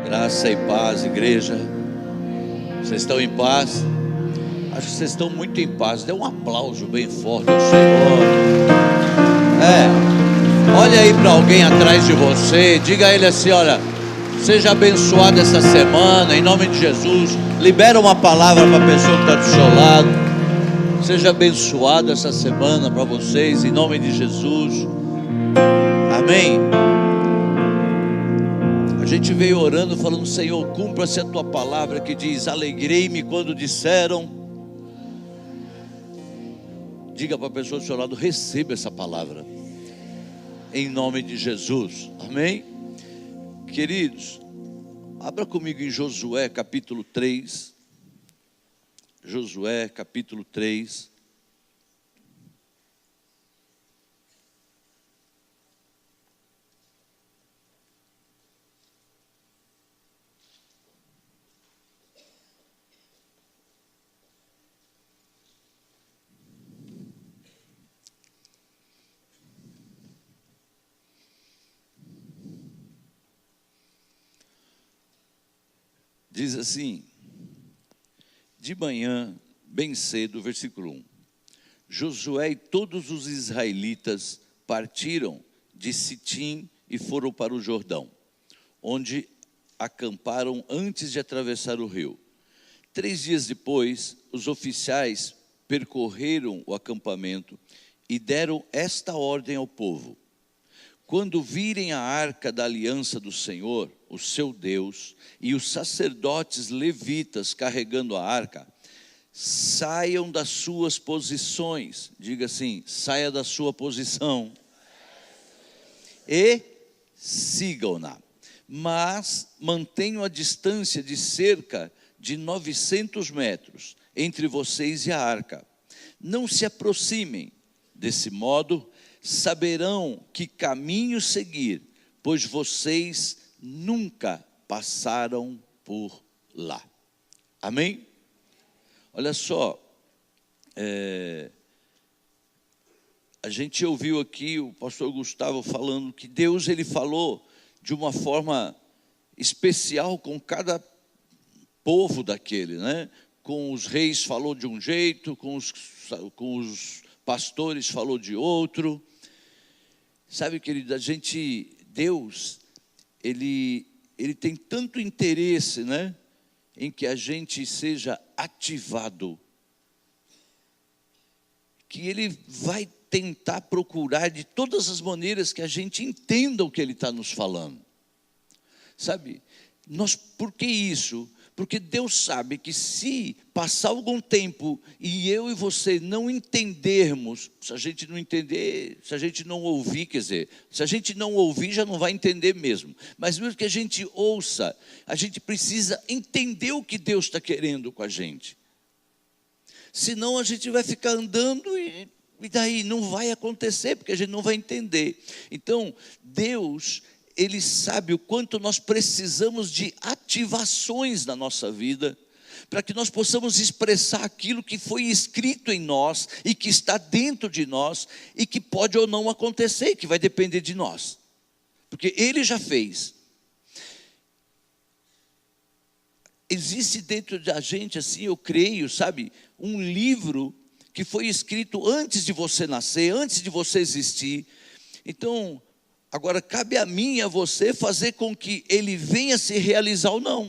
Graça e paz, igreja. Vocês estão em paz? Acho que vocês estão muito em paz. Dê um aplauso bem forte ao Senhor. Olha aí para alguém atrás de você. Diga a ele assim: olha, seja abençoado essa semana, em nome de Jesus. Libera uma palavra para a pessoa que está do seu lado. Seja abençoado essa semana para vocês, em nome de Jesus. Amém. A gente veio orando, falando: Senhor, cumpra-se a tua palavra que diz: alegrei-me quando disseram. Diga para a pessoa do seu lado: receba essa palavra, em nome de Jesus. Amém. Queridos, abra comigo em Josué capítulo 3. Josué capítulo 3. Diz assim: de manhã, bem cedo, versículo 1. Josué e todos os israelitas partiram de Sitim e foram para o Jordão, onde acamparam antes de atravessar o rio. 3 dias depois, os oficiais percorreram o acampamento e deram esta ordem ao povo: quando virem a arca da aliança do Senhor, o seu Deus, e os sacerdotes levitas carregando a arca, saiam das suas posições. Diga assim: saia da sua posição e sigam-na, mas mantenham a distância de cerca de 900 metros entre vocês e a arca. Não se aproximem. Desse modo saberão que caminho seguir, pois vocês nunca passaram por lá. Amém? Olha só, a gente ouviu aqui o pastor Gustavo falando que Deus, ele falou de uma forma especial com cada povo daquele, né? Com os reis falou de um jeito, com os pastores falou de outro. Sabe, querido, Deus, ele tem tanto interesse, né, em que a gente seja ativado, que Ele vai tentar procurar de todas as maneiras que a gente entenda o que Ele está nos falando. Sabe, por que isso? Porque Deus sabe que se passar algum tempo e eu e você não entendermos, se a gente não entender, se a gente não ouvir, quer dizer, se a gente não ouvir já não vai entender mesmo, mas mesmo que a gente ouça, a gente precisa entender o que Deus está querendo com a gente. Senão a gente vai ficar andando e daí não vai acontecer, porque a gente não vai entender. Então Deus, Ele sabe o quanto nós precisamos de ativações na nossa vida, para que nós possamos expressar aquilo que foi escrito em nós, e que está dentro de nós, e que pode ou não acontecer, que vai depender de nós, porque Ele já fez. Existe dentro da gente, assim, eu creio, sabe, um livro que foi escrito antes de você nascer, antes de você existir. Então, agora cabe a mim e a você fazer com que ele venha se realizar ou não.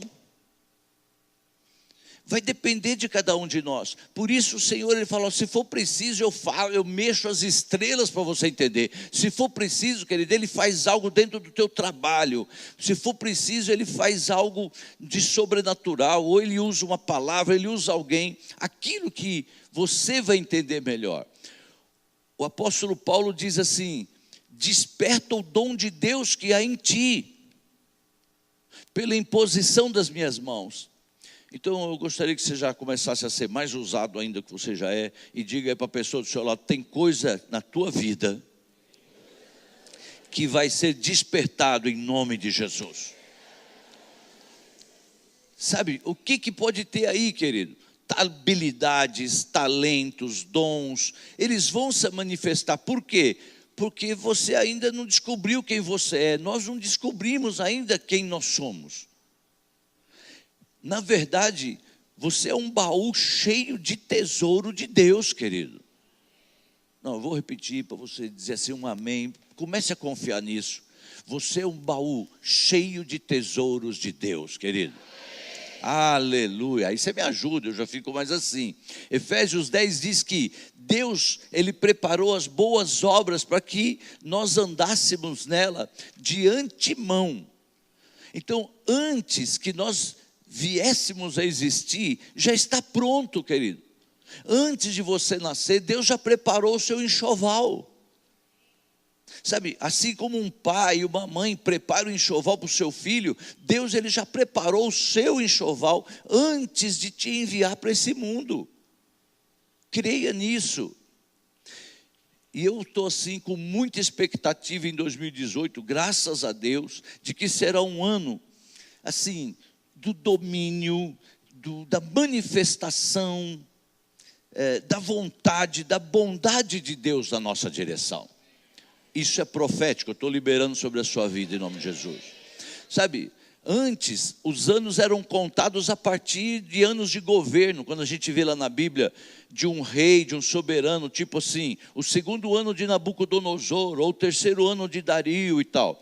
Vai depender de cada um de nós. Por isso o Senhor, Ele falou: se for preciso eu falo, eu mexo as estrelas para você entender. Se for preciso, querido, Ele faz algo dentro do teu trabalho. Se for preciso, Ele faz algo de sobrenatural. Ou Ele usa uma palavra, Ele usa alguém. Aquilo que você vai entender melhor. O apóstolo Paulo diz assim: desperta o dom de Deus que há em ti, pela imposição das minhas mãos. Então eu gostaria que você já começasse a ser mais ousado ainda que você já é, e diga aí para a pessoa do seu lado: tem coisa na tua vida que vai ser despertado em nome de Jesus. Sabe, o que pode ter aí, querido? Habilidades, talentos, dons, eles vão se manifestar. Por quê? Porque você ainda não descobriu quem você é. Nós não descobrimos ainda quem nós somos. Na verdade, você é um baú cheio de tesouro de Deus, querido. Não, eu vou repetir para você dizer assim um amém. Comece a confiar nisso. Você é um baú cheio de tesouros de Deus, querido. Aleluia. Aí você me ajuda, eu já fico mais assim. Efésios 10 diz que Deus, Ele preparou as boas obras para que nós andássemos nela de antemão. Então, antes que nós viéssemos a existir, já está pronto, querido. Antes de você nascer, Deus já preparou o seu enxoval. Sabe, assim como um pai e uma mãe preparam o enxoval para o seu filho, Deus ele já preparou o seu enxoval antes de te enviar para esse mundo. Creia nisso. E eu estou assim com muita expectativa em 2018, graças a Deus, de que será um ano assim do domínio, da manifestação, da vontade, da bondade de Deus na nossa direção. Isso é profético, eu estou liberando sobre a sua vida em nome de Jesus. Sabe, antes os anos eram contados a partir de anos de governo. Quando a gente vê lá na Bíblia de um rei, de um soberano, tipo assim, o segundo ano de Nabucodonosor, ou o terceiro ano de Dario e tal.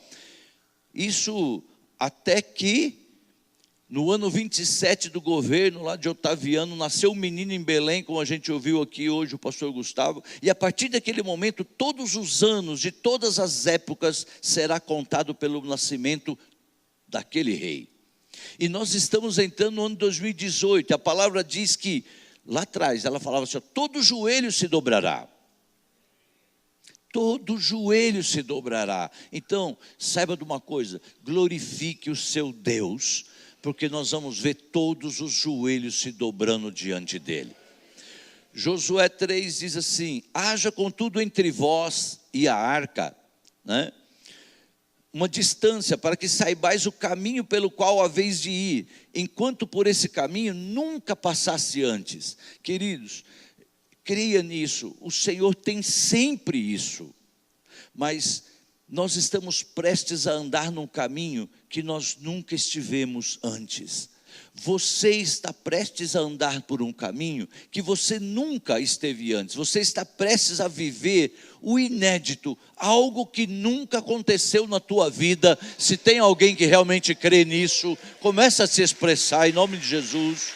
Isso até que no ano 27 do governo lá de Otaviano, nasceu um menino em Belém, como a gente ouviu aqui hoje o pastor Gustavo, e a partir daquele momento, todos os anos, de todas as épocas, será contado pelo nascimento daquele rei. E nós estamos entrando no ano 2018, a palavra diz que, lá atrás, ela falava assim, todo joelho se dobrará. Todo joelho se dobrará. Então, saiba de uma coisa, glorifique o seu Deus, porque nós vamos ver todos os joelhos se dobrando diante dele. Josué 3 diz assim, haja contudo entre vós e a arca, né? Uma distância para que saibais o caminho pelo qual haveis de ir, enquanto por esse caminho nunca passasse antes. Queridos, creia nisso, o Senhor tem sempre isso, mas nós estamos prestes a andar num caminho que nós nunca estivemos antes. Você está prestes a andar por um caminho que você nunca esteve antes. Você está prestes a viver o inédito, algo que nunca aconteceu na tua vida. Se tem alguém que realmente crê nisso, começa a se expressar em nome de Jesus.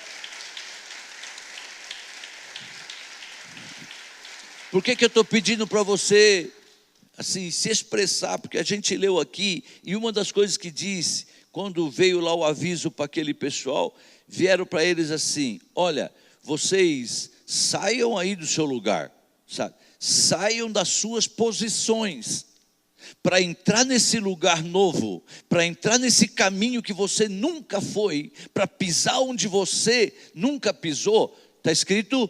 Por que eu estou pedindo para você assim, se expressar? Porque a gente leu aqui, e uma das coisas que disse, quando veio lá o aviso para aquele pessoal, vieram para eles assim, olha, vocês saiam aí do seu lugar, sabe? Saiam das suas posições, para entrar nesse lugar novo, para entrar nesse caminho que você nunca foi, para pisar onde você nunca pisou, está escrito,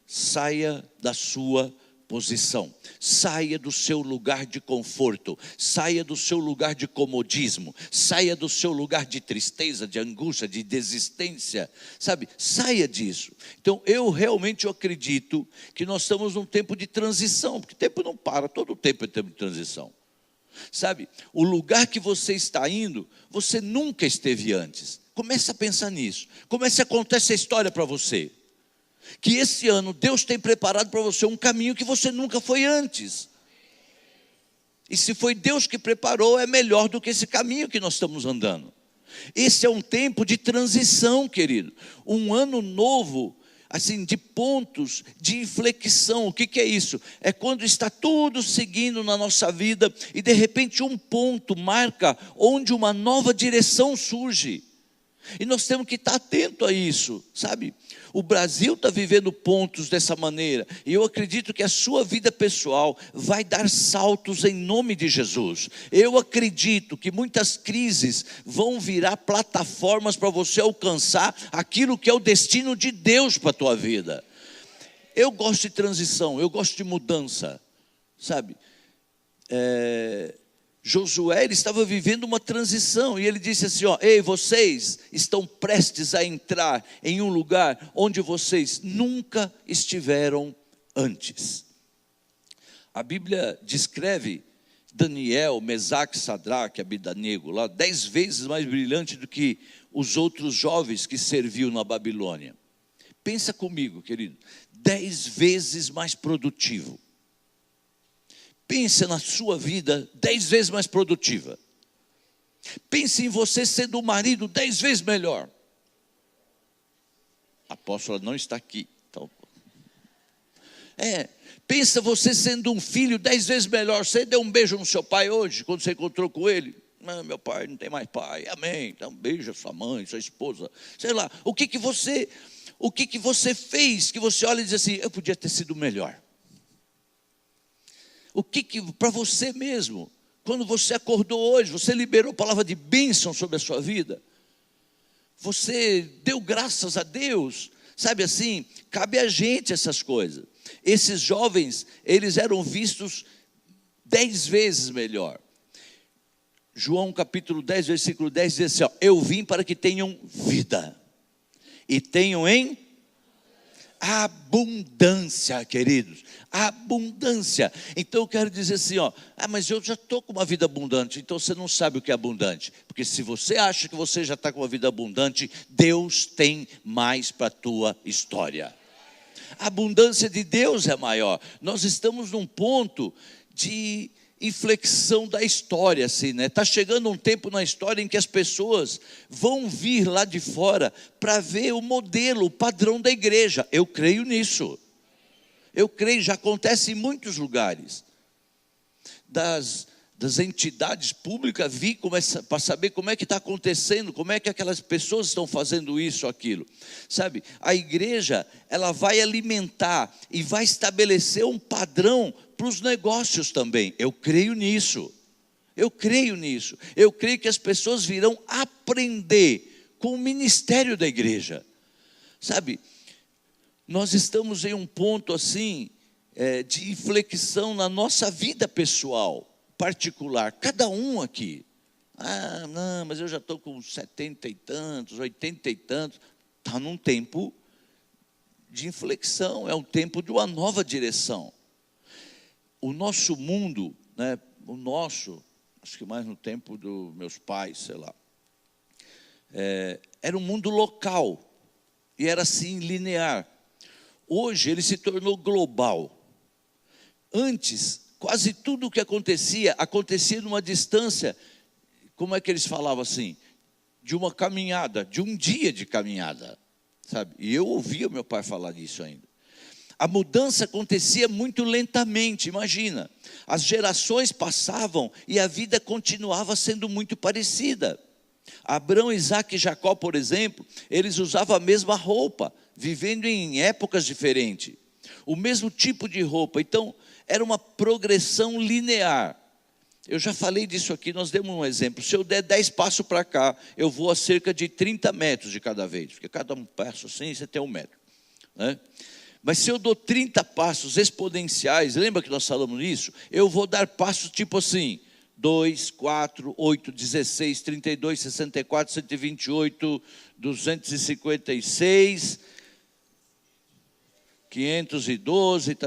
saia da sua posição, saia do seu lugar de conforto, saia do seu lugar de comodismo, saia do seu lugar de tristeza, de angústia, de desistência, sabe, saia disso. Então eu realmente acredito que nós estamos num tempo de transição, porque o tempo não para, todo o tempo é tempo de transição, sabe, o lugar que você está indo, você nunca esteve antes. Comece a pensar nisso, comece a contar essa história para você, que esse ano Deus tem preparado para você um caminho que você nunca foi antes. E se foi Deus que preparou, é melhor do que esse caminho que nós estamos andando. Esse é um tempo de transição, querido. Um ano novo, assim, de pontos de inflexão. O que é isso? É quando está tudo seguindo na nossa vida e de repente um ponto marca onde uma nova direção surge. E nós temos que estar atento a isso, sabe? O Brasil está vivendo pontos dessa maneira, e eu acredito que a sua vida pessoal vai dar saltos em nome de Jesus. Eu acredito que muitas crises vão virar plataformas para você alcançar aquilo que é o destino de Deus para a tua vida. Eu gosto de transição, eu gosto de mudança, sabe? Josué, ele estava vivendo uma transição, e ele disse assim, ó, ei, vocês estão prestes a entrar em um lugar onde vocês nunca estiveram antes. A Bíblia descreve Daniel, Mesaque, Sadraque, Abednego, lá 10 vezes mais brilhante do que os outros jovens que serviam na Babilônia. Pensa comigo, querido, 10 vezes mais produtivo. Pensa na sua vida 10 vezes mais produtiva. Pense em você sendo um marido 10 vezes melhor. A apóstola não está aqui. Então, pensa você sendo um filho 10 vezes melhor. Você deu um beijo no seu pai hoje, quando você encontrou com ele. Não, meu pai não tem mais pai. Amém. Então beija sua mãe, sua esposa. Sei lá, o que você fez que você olha e diz assim, eu podia ter sido melhor. O que para você mesmo, quando você acordou hoje, você liberou palavra de bênção sobre a sua vida? Você deu graças a Deus? Sabe assim, cabe a gente essas coisas. Esses jovens, eles eram vistos 10 vezes melhor. João capítulo 10, versículo 10 diz assim, eu vim para que tenham vida e tenham em abundância, queridos, abundância. Então eu quero dizer assim, mas eu já estou com uma vida abundante. Então você não sabe o que é abundante, porque se você acha que você já está com uma vida abundante, Deus tem mais para a tua história. A abundância de Deus é maior. Nós estamos num ponto de inflexão da história, assim, né? Está chegando um tempo na história em que as pessoas vão vir lá de fora para ver o modelo, o padrão da igreja. Eu creio nisso. Eu creio, já acontece em muitos lugares. Das entidades públicas vir para saber como é que está acontecendo, como é que aquelas pessoas estão fazendo isso ou aquilo. Sabe, a igreja, ela vai alimentar e vai estabelecer um padrão para os negócios também. Eu creio nisso. Eu creio nisso. Eu creio que as pessoas virão aprender com o ministério da igreja. Sabe, nós estamos em um ponto assim, de inflexão na nossa vida pessoal, particular, cada um aqui. Não, mas eu já estou com 70 e tantos, 80 e tantos. Está num tempo de inflexão, é um tempo de uma nova direção. O nosso mundo, né, acho que mais no tempo dos meus pais, sei lá, era um mundo local, e era assim, linear. Hoje ele se tornou global. Antes, quase tudo o que acontecia numa distância, como é que eles falavam assim? De uma caminhada, de um dia de caminhada, sabe? E eu ouvia meu pai falar disso ainda. A mudança acontecia muito lentamente, imagina. As gerações passavam e a vida continuava sendo muito parecida. Abraão, Isaac e Jacó, por exemplo, eles usavam a mesma roupa, vivendo em épocas diferentes. O mesmo tipo de roupa. Então, era uma progressão linear. Eu já falei disso aqui, nós demos um exemplo. Se eu der 10 passos para cá, eu vou a cerca de 30 metros de cada vez. Porque cada um passo assim, você tem 1 metro, né? Mas se eu dou 30 passos exponenciais, lembra que nós falamos nisso? Eu vou dar passos tipo assim, 2, 4, 8, 16, 32, 64, 128, 256, 512,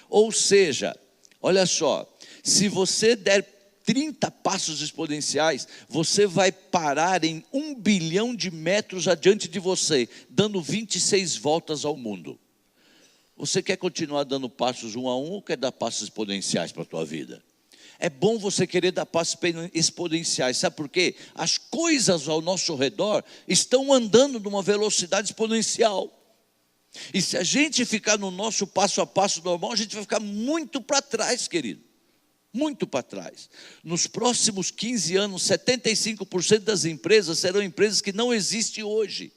Ou seja, olha só, se você der 30 passos exponenciais, você vai parar em 1 bilhão de metros adiante de você, dando 26 voltas ao mundo. Você quer continuar dando passos 1 a 1 ou quer dar passos exponenciais para a tua vida? É bom você querer dar passos exponenciais, sabe por quê? As coisas ao nosso redor estão andando numa velocidade exponencial. E se a gente ficar no nosso passo a passo normal, a gente vai ficar muito para trás, querido. Muito para trás. Nos próximos 15 anos, 75% das empresas serão empresas que não existem hoje.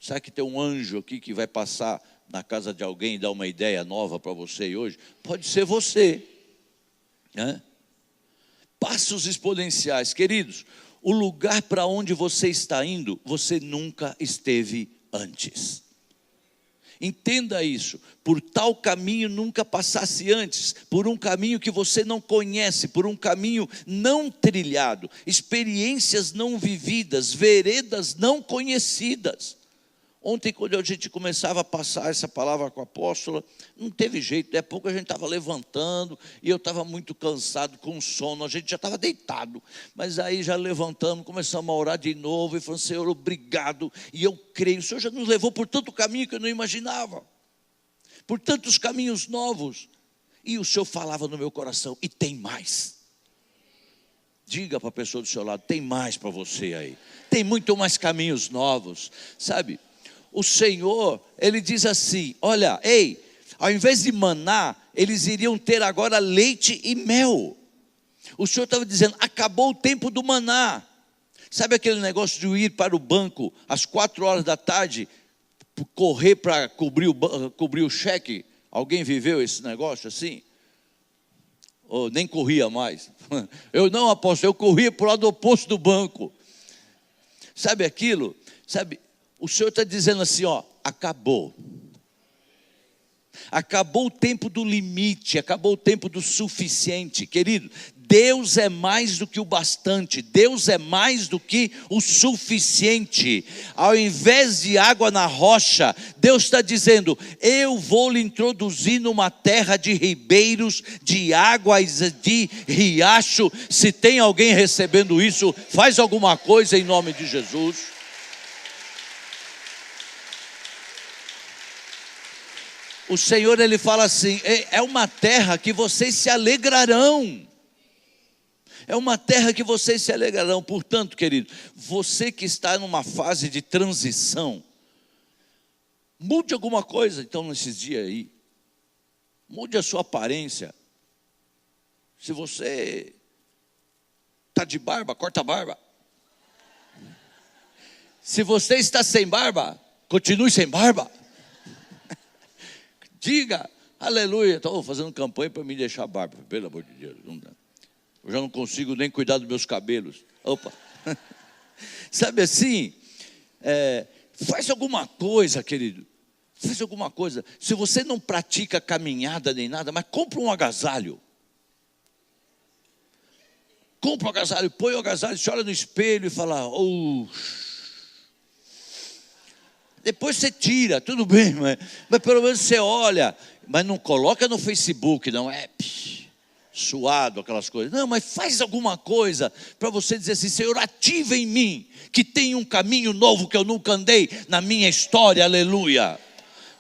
Será que tem um anjo aqui que vai passar na casa de alguém e dar uma ideia nova para você hoje? Pode ser você, né? Passos exponenciais, queridos. O lugar para onde você está indo, você nunca esteve antes. Entenda isso, por tal caminho nunca passasse antes, por um caminho que você não conhece, por um caminho não trilhado, experiências não vividas, veredas não conhecidas. Ontem, quando a gente começava a passar essa palavra com a apóstola, não teve jeito, daí a pouco a gente estava levantando, e eu estava muito cansado, com sono, a gente já estava deitado, mas aí já levantamos, começamos a orar de novo, e falamos, Senhor, obrigado, e eu creio, o Senhor já nos levou por tanto caminho que eu não imaginava, por tantos caminhos novos, e o Senhor falava no meu coração, e tem mais. Diga para a pessoa do seu lado, tem mais para você aí, tem muito mais caminhos novos, sabe? O Senhor, Ele diz assim, olha, ei, ao invés de maná, eles iriam ter agora leite e mel. O Senhor estava dizendo, acabou o tempo do maná. Sabe aquele negócio de ir para o banco às 4 horas da tarde, correr para cobrir o cheque? Alguém viveu esse negócio assim? Ou nem corria mais? Eu não, apóstolo, eu corria para o lado oposto do banco. Sabe aquilo? Sabe? O Senhor está dizendo assim, ó, acabou. Acabou o tempo do limite, acabou o tempo do suficiente, querido. Deus é mais do que o bastante, Deus é mais do que o suficiente. Ao invés de água na rocha, Deus está dizendo, eu vou lhe introduzir numa terra de ribeiros, de águas, de riacho. Se tem alguém recebendo isso, faz alguma coisa em nome de Jesus. O Senhor, Ele fala assim, é uma terra que vocês se alegrarão. É uma terra que vocês se alegrarão. Portanto, querido, você que está numa fase de transição, mude alguma coisa então nesses dias aí. Mude a sua aparência. Se você está de barba, corta a barba. Se você está sem barba, continue sem barba. Diga, aleluia, estou fazendo campanha para me deixar barba, pelo amor de Deus, não dá. Eu já não consigo nem cuidar dos meus cabelos. Opa, sabe assim, faz alguma coisa, querido, faz alguma coisa. Se você não pratica caminhada nem nada, mas compra um agasalho. Compra um agasalho, põe o agasalho, você olha no espelho e fala, depois você tira, tudo bem, mas pelo menos você olha, mas não coloca no Facebook, não suado, aquelas coisas. Não, mas faz alguma coisa para você dizer assim, Senhor, ativa em mim, que tem um caminho novo que eu nunca andei na minha história, aleluia.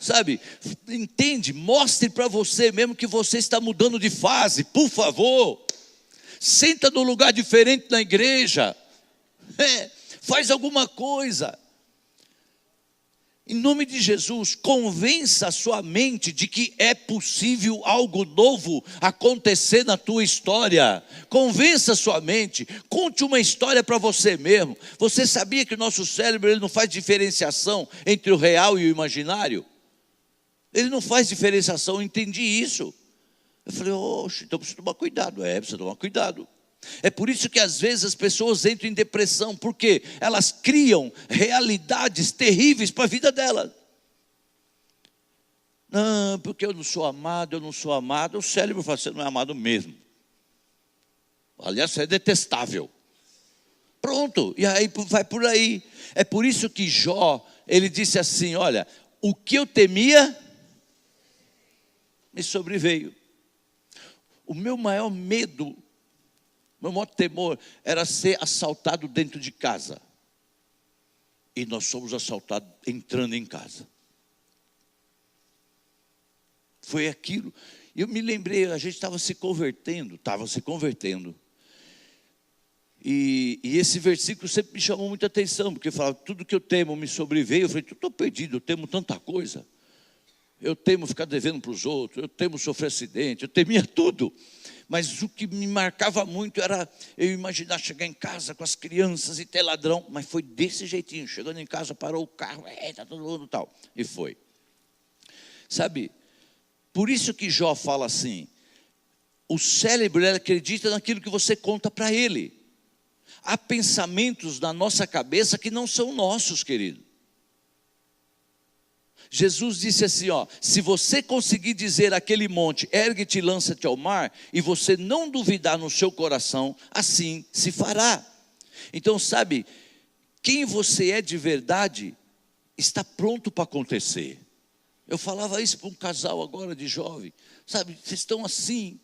Sabe, entende, mostre para você mesmo que você está mudando de fase, por favor. Senta num lugar diferente na igreja, faz alguma coisa. Em nome de Jesus, convença a sua mente de que é possível algo novo acontecer na tua história. Convença a sua mente, conte uma história para você mesmo. Você sabia que o nosso cérebro ele não faz diferenciação entre o real e o imaginário? Ele não faz diferenciação, eu entendi isso. Eu falei, oxe, então precisa tomar cuidado. Precisa tomar cuidado. É por isso que às vezes as pessoas entram em depressão, porque elas criam realidades terríveis para a vida delas. Não, porque eu não sou amado, o cérebro fala, você não é amado mesmo. Aliás, você é detestável. Pronto, e aí vai por aí. É por isso que Jó, ele disse assim, olha, o que eu temia, me sobreveio. O meu maior medo, meu maior temor era ser assaltado dentro de casa. E nós somos assaltados entrando em casa. Foi aquilo. Eu me lembrei, a gente estava se convertendo. E esse versículo sempre me chamou muita atenção, porque falava, tudo que eu temo me sobreveio. Eu falei, estou perdido, eu temo tanta coisa. Eu temo ficar devendo para os outros, eu temo sofrer acidente, eu temia tudo. Mas o que me marcava muito era eu imaginar chegar em casa com as crianças e ter ladrão. Mas foi desse jeitinho, chegando em casa, parou o carro, está todo mundo tal. E foi. Sabe, por isso que Jó fala assim, o cérebro ele acredita naquilo que você conta para ele. Há pensamentos na nossa cabeça que não são nossos, querido. Jesus disse assim, se você conseguir dizer aquele monte, ergue-te e lança-te ao mar, e você não duvidar no seu coração, assim se fará. Então sabe, quem você é de verdade, está pronto para acontecer. Eu falava isso para um casal agora de jovem, sabe, vocês estão assim,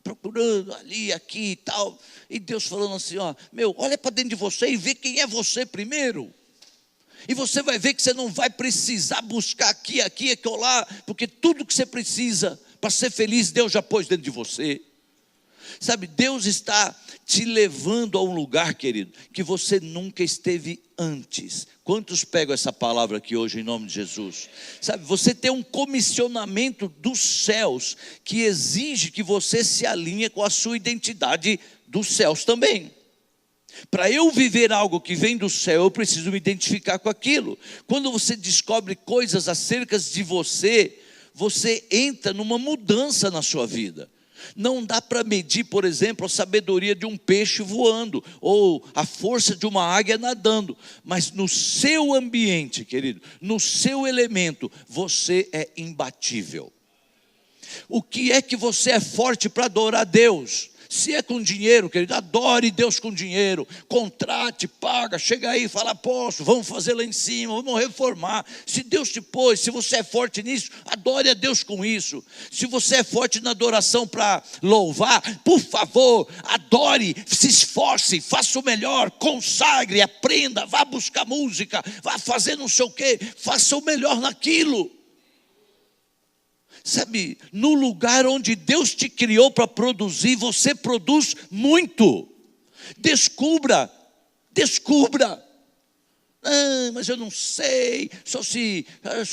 procurando ali, aqui e tal, e Deus falando assim, olha para dentro de você e vê quem é você primeiro, e você vai ver que você não vai precisar buscar aqui, lá, porque tudo que você precisa para ser feliz, Deus já pôs dentro de você. Sabe, Deus está te levando a um lugar, querido, que você nunca esteve antes. Quantos pegam essa palavra aqui hoje em nome de Jesus? Sabe, você tem um comissionamento dos céus que exige que você se alinhe com a sua identidade dos céus também. Para eu viver algo que vem do céu, eu preciso me identificar com aquilo. Quando você descobre coisas acerca de você, você entra numa mudança na sua vida. Não dá para medir, por exemplo, a sabedoria de um peixe voando, ou a força de uma águia nadando, mas no seu ambiente, querido, no seu elemento, você é imbatível. O que é que você é forte para adorar a Deus? Se é com dinheiro, querido, adore Deus com dinheiro, contrate, paga, chega aí e fala, posso, vamos fazer lá em cima, vamos reformar. Se Deus te pôs, se você é forte nisso, adore a Deus com isso. Se você é forte na adoração para louvar, por favor, adore, se esforce, faça o melhor, consagre, aprenda, vá buscar música, vá fazer não sei o quê, faça o melhor naquilo. Sabe, no lugar onde Deus te criou para produzir, você produz muito. Descubra. Mas eu não sei, só se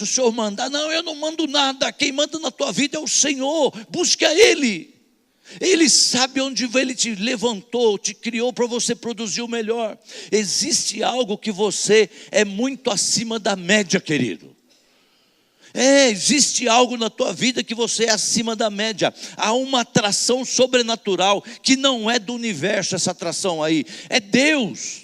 o Senhor mandar. Não, eu não mando nada, quem manda na tua vida é o Senhor, busca Ele. Ele sabe onde Ele te levantou, te criou para você produzir o melhor. Existe algo que você é muito acima da média, querido. Existe algo na tua vida que você é acima da média. Há uma atração sobrenatural que não é do universo, essa atração aí, é Deus.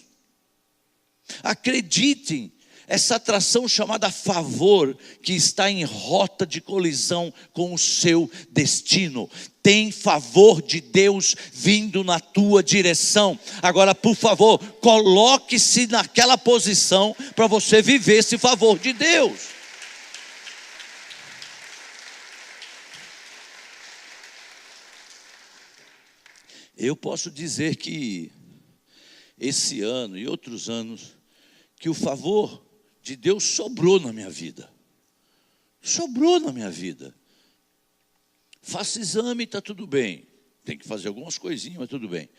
Acreditem, essa atração chamada favor, que está em rota de colisão com o seu destino. Tem favor de Deus vindo na tua direção. Agora, por favor, coloque-se naquela posição para você viver esse favor de Deus. Eu posso dizer que esse ano e outros anos, que o favor de Deus sobrou na minha vida. Sobrou na minha vida. Faça exame, está tudo bem. Tem que fazer algumas coisinhas, mas tudo bem.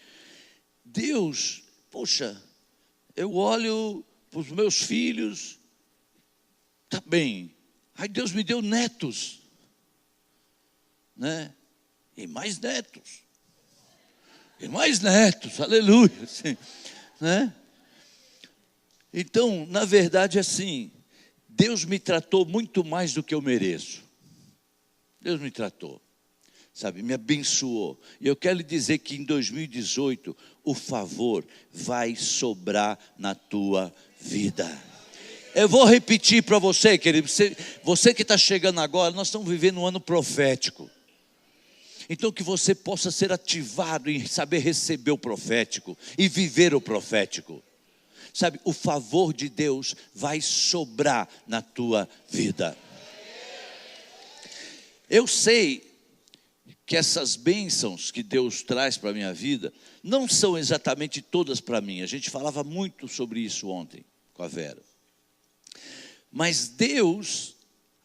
Deus, poxa, eu olho para os meus filhos, está bem. Aí Deus me deu netos, né? E mais netos. E mais netos, aleluia, assim, né? Então, na verdade, assim, Deus me tratou muito mais do que eu mereço. Deus me tratou, sabe, me abençoou. E eu quero lhe dizer que em 2018, o favor vai sobrar na tua vida. Eu vou repetir para você, querido, você que está chegando agora, nós estamos vivendo um ano profético. Então que você possa ser ativado em saber receber o profético e viver o profético. Sabe, o favor de Deus vai sobrar na tua vida. Eu sei que essas bênçãos que Deus traz para a minha vida, não são exatamente todas para mim. A gente falava muito sobre isso ontem com a Vera. Mas Deus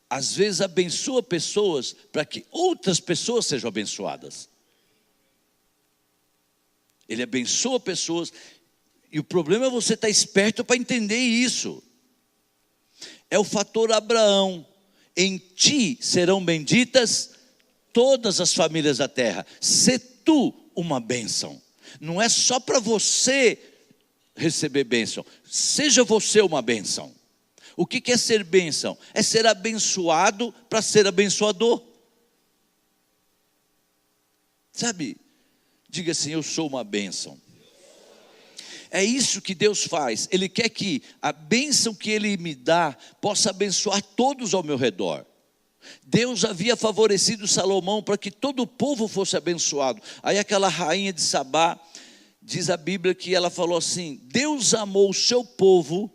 às vezes abençoa pessoas para que outras pessoas sejam abençoadas. Ele abençoa pessoas, e o problema é você estar esperto para entender isso. É o fator Abraão. Em ti serão benditas todas as famílias da terra. Sê tu uma bênção. Não é só para você receber bênção. Seja você uma bênção. O que é ser bênção? É ser abençoado para ser abençoador. Sabe? Diga assim, eu sou uma bênção. É isso que Deus faz. Ele quer que a bênção que Ele me dá possa abençoar todos ao meu redor. Deus havia favorecido Salomão para que todo o povo fosse abençoado. Aí aquela rainha de Sabá, diz a Bíblia que ela falou assim, Deus amou o seu povo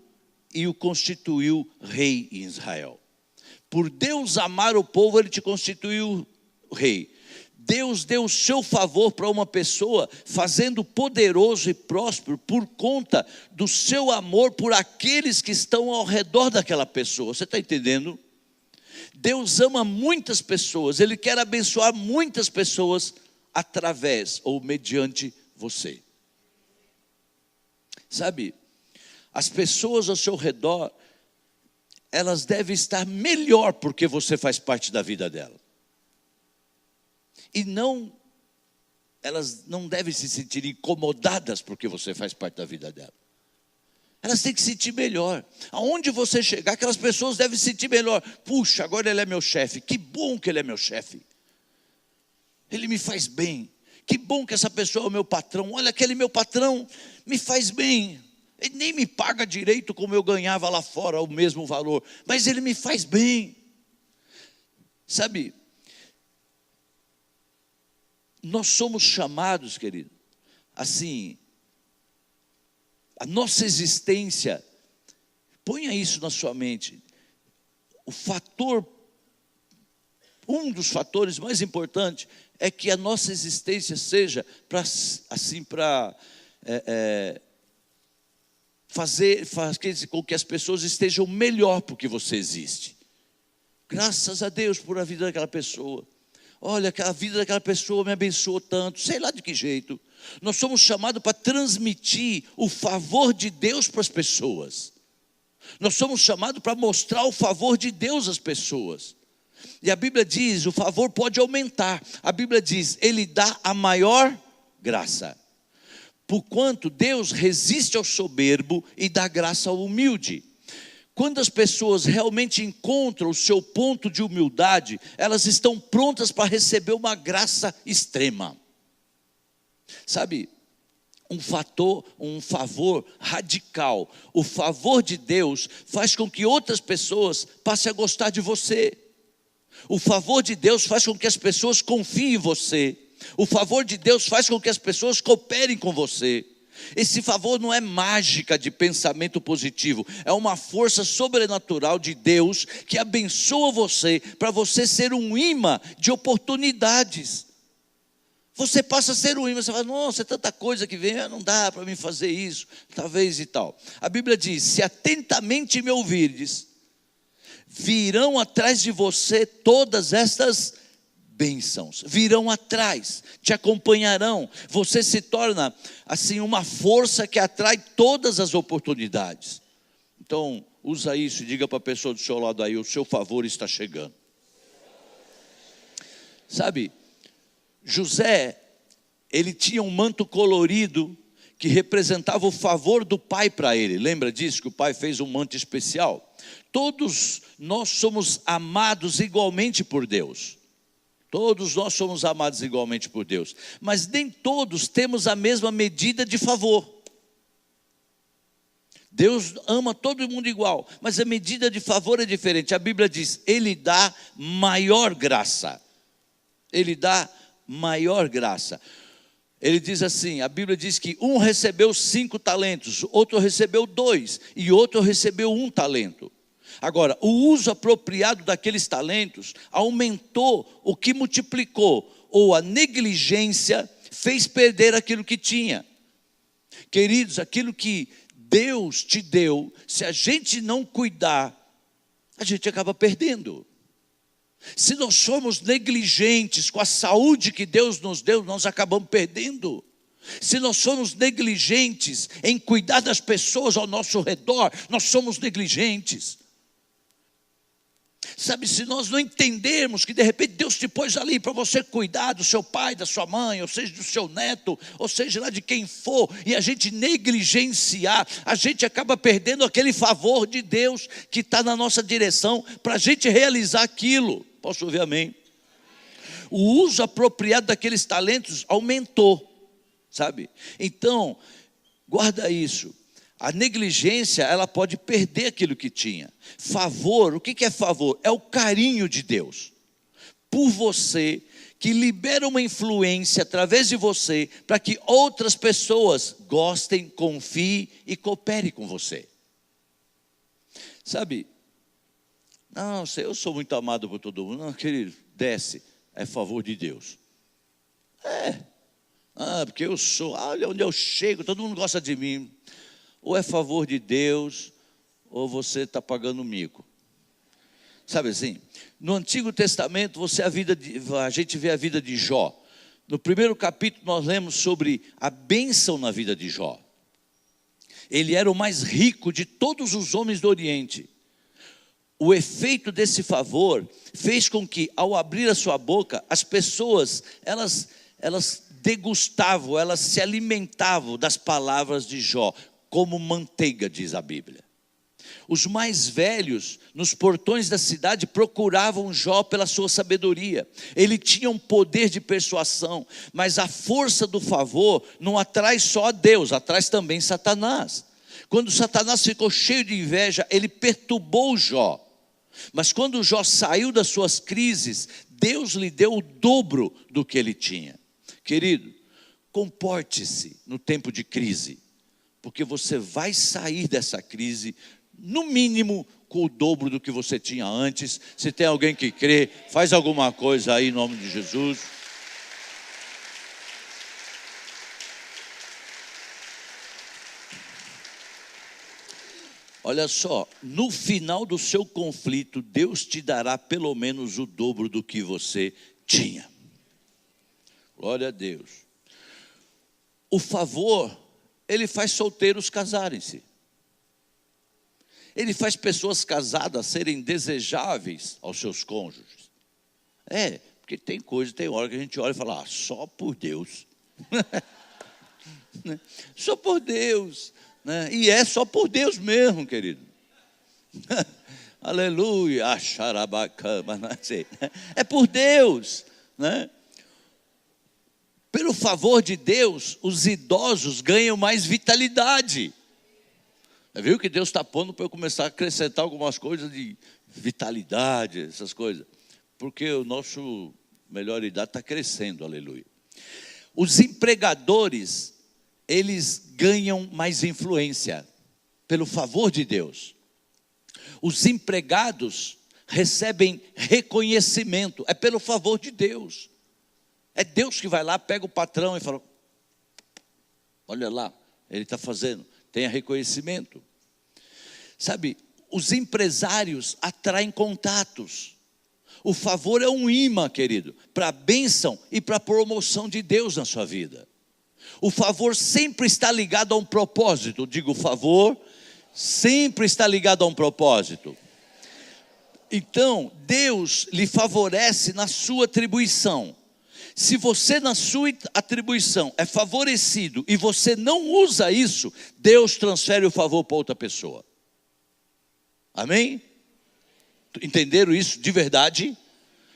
e o constituiu rei em Israel. Por Deus amar o povo, ele te constituiu rei. Deus deu o seu favor para uma pessoa, fazendo poderoso e próspero por conta do seu amor por aqueles que estão ao redor daquela pessoa. Você está entendendo? Deus ama muitas pessoas, Ele quer abençoar muitas pessoas através ou mediante você. Sabe, as pessoas ao seu redor, elas devem estar melhor porque você faz parte da vida dela. E elas não devem se sentir incomodadas porque você faz parte da vida dela. Elas têm que se sentir melhor. Aonde você chegar, aquelas pessoas devem se sentir melhor. Puxa, agora ele é meu chefe. Que bom que ele é meu chefe. Ele me faz bem. Que bom que essa pessoa é o meu patrão. Olha, aquele meu patrão me faz bem. Ele nem me paga direito como eu ganhava lá fora, o mesmo valor. Mas ele me faz bem. Sabe, nós somos chamados, querido, assim, a nossa existência, ponha isso na sua mente, um dos fatores mais importantes é que a nossa existência seja para fazer com que as pessoas estejam melhor porque você existe. Graças a Deus por a vida daquela pessoa. Olha, a vida daquela pessoa me abençoou tanto, sei lá de que jeito. Nós somos chamados para transmitir o favor de Deus para as pessoas. Nós somos chamados para mostrar o favor de Deus às pessoas. E a Bíblia diz, o favor pode aumentar. A Bíblia diz, Ele dá a maior graça. Porquanto Deus resiste ao soberbo e dá graça ao humilde. Quando as pessoas realmente encontram o seu ponto de humildade, elas estão prontas para receber uma graça extrema. Sabe, um favor radical. O favor de Deus faz com que outras pessoas passem a gostar de você. O favor de Deus faz com que as pessoas confiem em você. O favor de Deus faz com que as pessoas cooperem com você. Esse favor não é mágica de pensamento positivo, é uma força sobrenatural de Deus que abençoa você, para você ser um imã de oportunidades. Você passa a ser um imã, você fala, nossa, é tanta coisa que vem, não dá para mim fazer isso, talvez e tal. A Bíblia diz, se atentamente me ouvirdes, virão atrás de você todas estas bênçãos, virão atrás, te acompanharão, você se torna assim uma força que atrai todas as oportunidades. Então, usa isso e diga para a pessoa do seu lado aí, o seu favor está chegando. Sabe, José, ele tinha um manto colorido que representava o favor do pai para ele. Lembra disso, que o pai fez um manto especial? Todos nós somos amados igualmente por Deus. Todos nós somos amados igualmente por Deus, mas nem todos temos a mesma medida de favor. Deus ama todo mundo igual, mas a medida de favor é diferente. A Bíblia diz, Ele dá maior graça. Ele dá maior graça. Ele diz assim, a Bíblia diz que um recebeu 5 talentos, outro recebeu 2 e outro recebeu 1 talento. Agora, o uso apropriado daqueles talentos aumentou o que multiplicou, ou a negligência fez perder aquilo que tinha. Queridos, aquilo que Deus te deu, se a gente não cuidar, a gente acaba perdendo. Se nós somos negligentes com a saúde que Deus nos deu, nós acabamos perdendo. Se nós somos negligentes em cuidar das pessoas ao nosso redor, nós somos negligentes. Sabe, se nós não entendermos que de repente Deus te pôs ali para você cuidar do seu pai, da sua mãe, ou seja, do seu neto, ou seja, lá de quem for, e a gente negligenciar, a gente acaba perdendo aquele favor de Deus que está na nossa direção para a gente realizar aquilo. Posso ouvir amém? O uso apropriado daqueles talentos aumentou, sabe? Então, guarda isso. A negligência, ela pode perder aquilo que tinha. Favor, o que é favor? É o carinho de Deus por você, que libera uma influência através de você, para que outras pessoas gostem, confiem e cooperem com você. Sabe, não, eu sou muito amado por todo mundo. Não, querido, desce, é favor de Deus. Porque eu sou, olha onde eu chego, todo mundo gosta de mim. Ou é favor de Deus, ou você está pagando mico. Sabe assim? No Antigo Testamento, a gente vê a vida de Jó. No primeiro capítulo, nós lemos sobre a bênção na vida de Jó. Ele era o mais rico de todos os homens do Oriente. O efeito desse favor fez com que, ao abrir a sua boca, as pessoas, elas degustavam, elas se alimentavam das palavras de Jó, como manteiga, diz a Bíblia. Os mais velhos, nos portões da cidade, procuravam Jó pela sua sabedoria. Ele tinha um poder de persuasão, mas a força do favor não atrai só a Deus, atrai também Satanás. Quando Satanás ficou cheio de inveja, ele perturbou Jó. Mas quando Jó saiu das suas crises, Deus lhe deu o dobro do que ele tinha. Querido, comporte-se no tempo de crise, porque você vai sair dessa crise, no mínimo, com o dobro do que você tinha antes. Se tem alguém que crê, faz alguma coisa aí em nome de Jesus. Olha só, no final do seu conflito, Deus te dará pelo menos o dobro do que você tinha. Glória a Deus. O favor, ele faz solteiros casarem-se. Ele faz pessoas casadas serem desejáveis aos seus cônjuges. Porque tem hora que a gente olha e fala, só por Deus. Só por Deus. E é só por Deus mesmo, querido. Aleluia. É por Deus, né? Pelo favor de Deus, os idosos ganham mais vitalidade. Viu que Deus está pondo para eu começar a acrescentar algumas coisas de vitalidade, essas coisas. Porque o nosso melhor idade está crescendo, aleluia. Os empregadores, eles ganham mais influência, pelo favor de Deus. Os empregados recebem reconhecimento, é pelo favor de Deus. É Deus que vai lá, pega o patrão e fala, olha lá, ele está fazendo, tenha reconhecimento. Sabe, os empresários atraem contatos. O favor é um imã, querido, para a bênção e para a promoção de Deus na sua vida. O favor sempre está ligado a um propósito. Digo, o favor sempre está ligado a um propósito. Então, Deus lhe favorece na sua atribuição. Se você na sua atribuição é favorecido e você não usa isso, Deus transfere o favor para outra pessoa. Amém? Entenderam isso de verdade?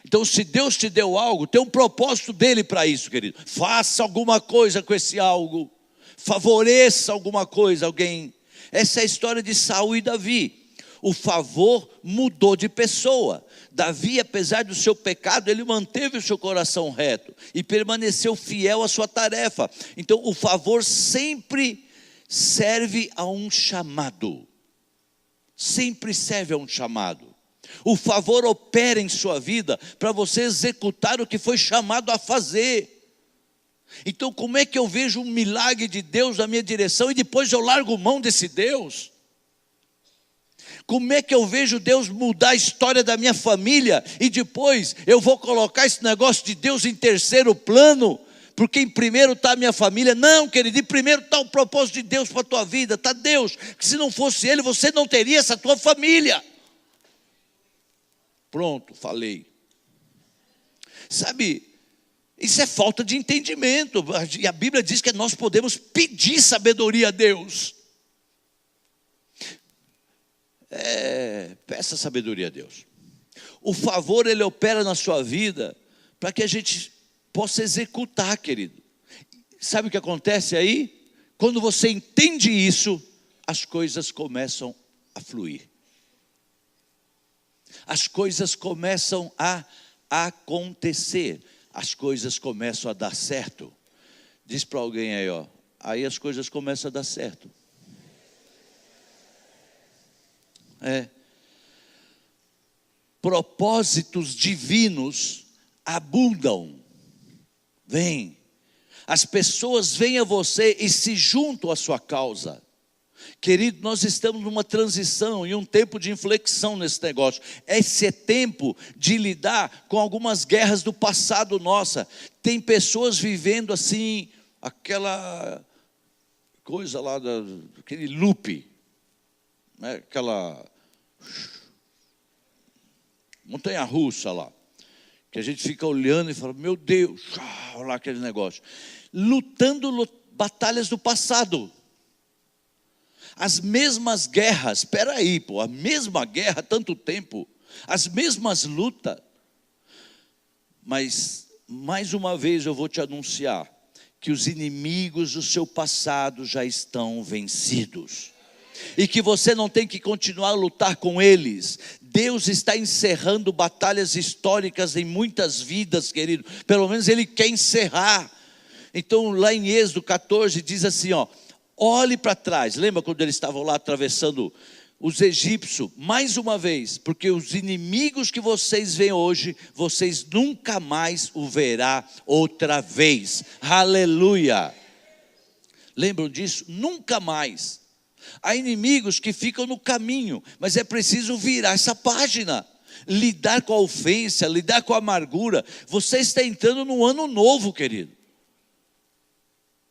Então, se Deus te deu algo, tem um propósito dele para isso, querido. Faça alguma coisa com esse algo. Favoreça alguma coisa, alguém. Essa é a história de Saul e Davi. O favor mudou de pessoa. Davi, apesar do seu pecado, ele manteve o seu coração reto e permaneceu fiel à sua tarefa. Então, o favor sempre serve a um chamado. Sempre serve a um chamado. O favor opera em sua vida para você executar o que foi chamado a fazer. Então, como é que eu vejo um milagre de Deus na minha direção e depois eu largo mão desse Deus? Como é que eu vejo Deus mudar a história da minha família e depois eu vou colocar esse negócio de Deus em terceiro plano, porque em primeiro está a minha família? Não, querido, em primeiro está o propósito de Deus para a tua vida, está Deus, que se não fosse Ele, você não teria essa tua família. Pronto, falei. Sabe, isso é falta de entendimento, e a Bíblia diz que nós podemos pedir sabedoria a Deus. Peça sabedoria a Deus. O favor, ele opera na sua vida para que a gente possa executar, querido. Sabe o que acontece aí? Quando você entende isso, as coisas começam a fluir. As coisas começam a acontecer. As coisas começam a dar certo. Diz para alguém aí, aí as coisas começam a dar certo. É. Propósitos divinos abundam. Vem. As pessoas vêm a você e se juntam à sua causa. Querido, nós estamos numa transição e um tempo de inflexão nesse negócio. Esse é tempo de lidar com algumas guerras do passado nossa. Tem pessoas vivendo assim, aquela coisa lá, aquele loop, né? Aquela montanha-russa lá, que a gente fica olhando e fala, meu Deus, olha lá aquele negócio. Lutando batalhas do passado. As mesmas guerras, espera aí, pô, a mesma guerra há tanto tempo, as mesmas lutas. Mas, mais uma vez eu vou te anunciar, que os inimigos do seu passado já estão vencidos. E que você não tem que continuar a lutar com eles. Deus está encerrando batalhas históricas em muitas vidas, querido. Pelo menos Ele quer encerrar. Então lá em Êxodo 14 diz assim, ó, olhe para trás. Lembra quando eles estavam lá atravessando os egípcios? Mais uma vez, porque os inimigos que vocês veem hoje, vocês nunca mais o verá outra vez. Aleluia. Lembram disso? Nunca mais. Há inimigos que ficam no caminho, mas é preciso virar essa página, lidar com a ofensa, lidar com a amargura. Você está entrando no ano novo, querido.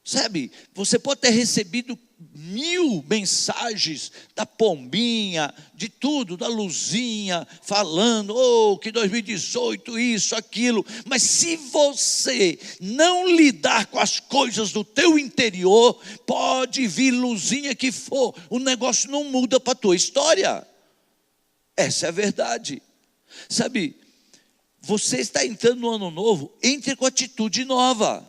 Sabe, você pode ter recebido 1000 mensagens da pombinha, de tudo, da luzinha, falando, que 2018, isso, aquilo. Mas se você não lidar com as coisas do teu interior, pode vir luzinha que for, o negócio não muda para a tua história. Essa é a verdade. Sabe, você está entrando no ano novo, entre com atitude nova.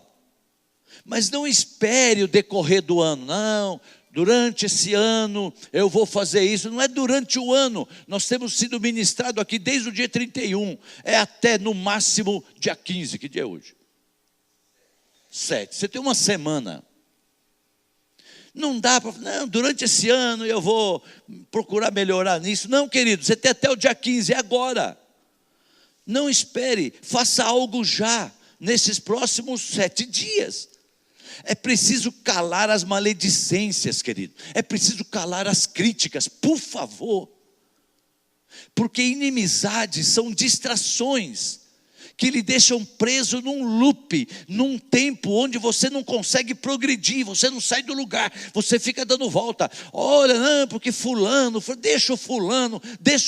Mas não espere o decorrer do ano, não, durante esse ano eu vou fazer isso. Não é durante o ano, nós temos sido ministrados aqui desde o dia 31, é até no máximo dia 15, que dia é hoje? 7, você tem uma semana. Não dá para, não, durante esse ano eu vou procurar melhorar nisso. Não, querido, você tem até o dia 15, é agora. Não espere, faça algo já, nesses próximos 7 dias. É preciso calar as maledicências, querido. É preciso calar as críticas, por favor. Porque inimizades são distrações que lhe deixam preso num loop, num tempo onde você não consegue progredir, você não sai do lugar, você fica dando volta. Olha, não, porque fulano, deixa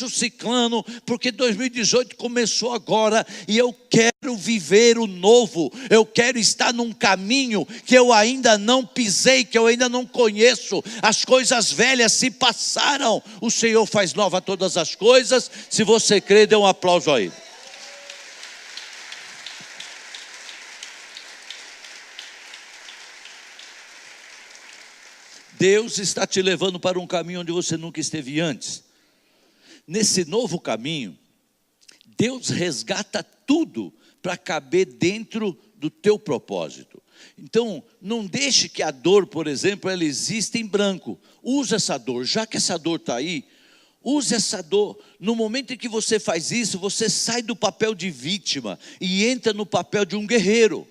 o ciclano, porque 2018 começou agora e eu quero viver o novo, eu quero estar num caminho que eu ainda não pisei, que eu ainda não conheço. As coisas velhas se passaram, o Senhor faz nova todas as coisas. Se você crê, dê um aplauso aí. Deus está te levando para um caminho onde você nunca esteve antes. Nesse novo caminho, Deus resgata tudo para caber dentro do teu propósito. Então, não deixe que a dor, por exemplo, ela exista em branco. Use essa dor, já que essa dor está aí, use essa dor. No momento em que você faz isso, você sai do papel de vítima e entra no papel de um guerreiro.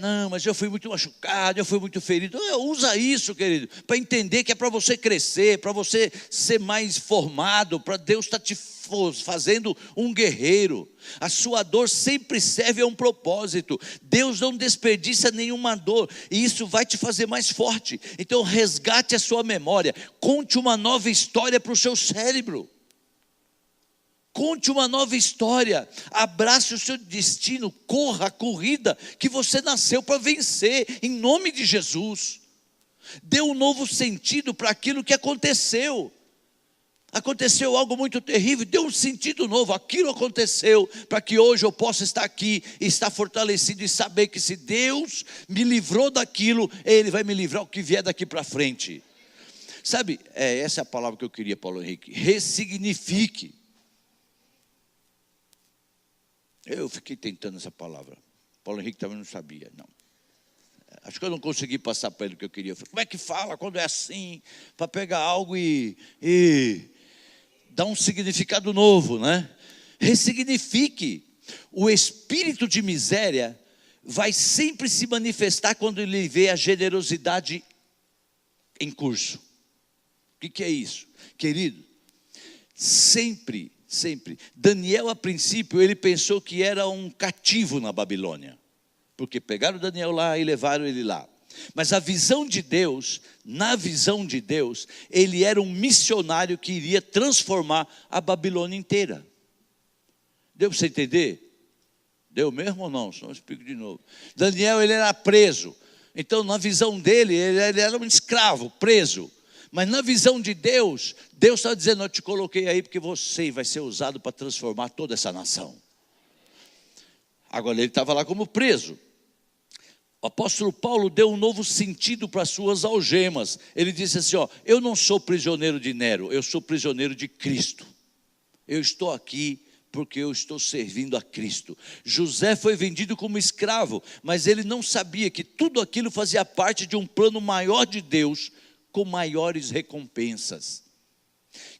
Não, mas eu fui muito machucado, eu fui muito ferido. Usa isso, querido, para entender que é para você crescer, para você ser mais formado, para Deus estar te fazendo um guerreiro. A sua dor sempre serve a um propósito. Deus não desperdiça nenhuma dor, e isso vai te fazer mais forte. Então resgate a sua memória, conte uma nova história para o seu cérebro. Conte uma nova história, abrace o seu destino, corra a corrida que você nasceu para vencer, em nome de Jesus. Dê um novo sentido para aquilo que aconteceu. Aconteceu algo muito terrível, dê um sentido novo. Aquilo aconteceu para que hoje eu possa estar aqui e estar fortalecido e saber que se Deus me livrou daquilo, Ele vai me livrar o que vier daqui para frente. Sabe, essa é a palavra que eu queria, Paulo Henrique. Ressignifique. Eu fiquei tentando essa palavra. Paulo Henrique também não sabia, não. Acho que eu não consegui passar para ele o que eu queria. Eu falei, como é que fala quando é assim? Para pegar algo e dar um significado novo, né? Ressignifique. O espírito de miséria vai sempre se manifestar quando ele vê a generosidade em curso. O que é isso? Querido, sempre. Daniel, a princípio, ele pensou que era um cativo na Babilônia. Porque pegaram Daniel lá e levaram ele lá. Mas a visão de Deus, na visão de Deus, ele era um missionário que iria transformar a Babilônia inteira. Deu para você entender? Deu mesmo ou não? Senão eu explico de novo. Daniel, ele era preso. Então, na visão dele, ele era um escravo, preso. Mas na visão de Deus, Deus está dizendo, eu te coloquei aí porque você vai ser usado para transformar toda essa nação. Agora, ele estava lá como preso. O apóstolo Paulo deu um novo sentido para as suas algemas. Ele disse assim, eu não sou prisioneiro de Nero, eu sou prisioneiro de Cristo. Eu estou aqui porque eu estou servindo a Cristo. José foi vendido como escravo, mas ele não sabia que tudo aquilo fazia parte de um plano maior de Deus, com maiores recompensas.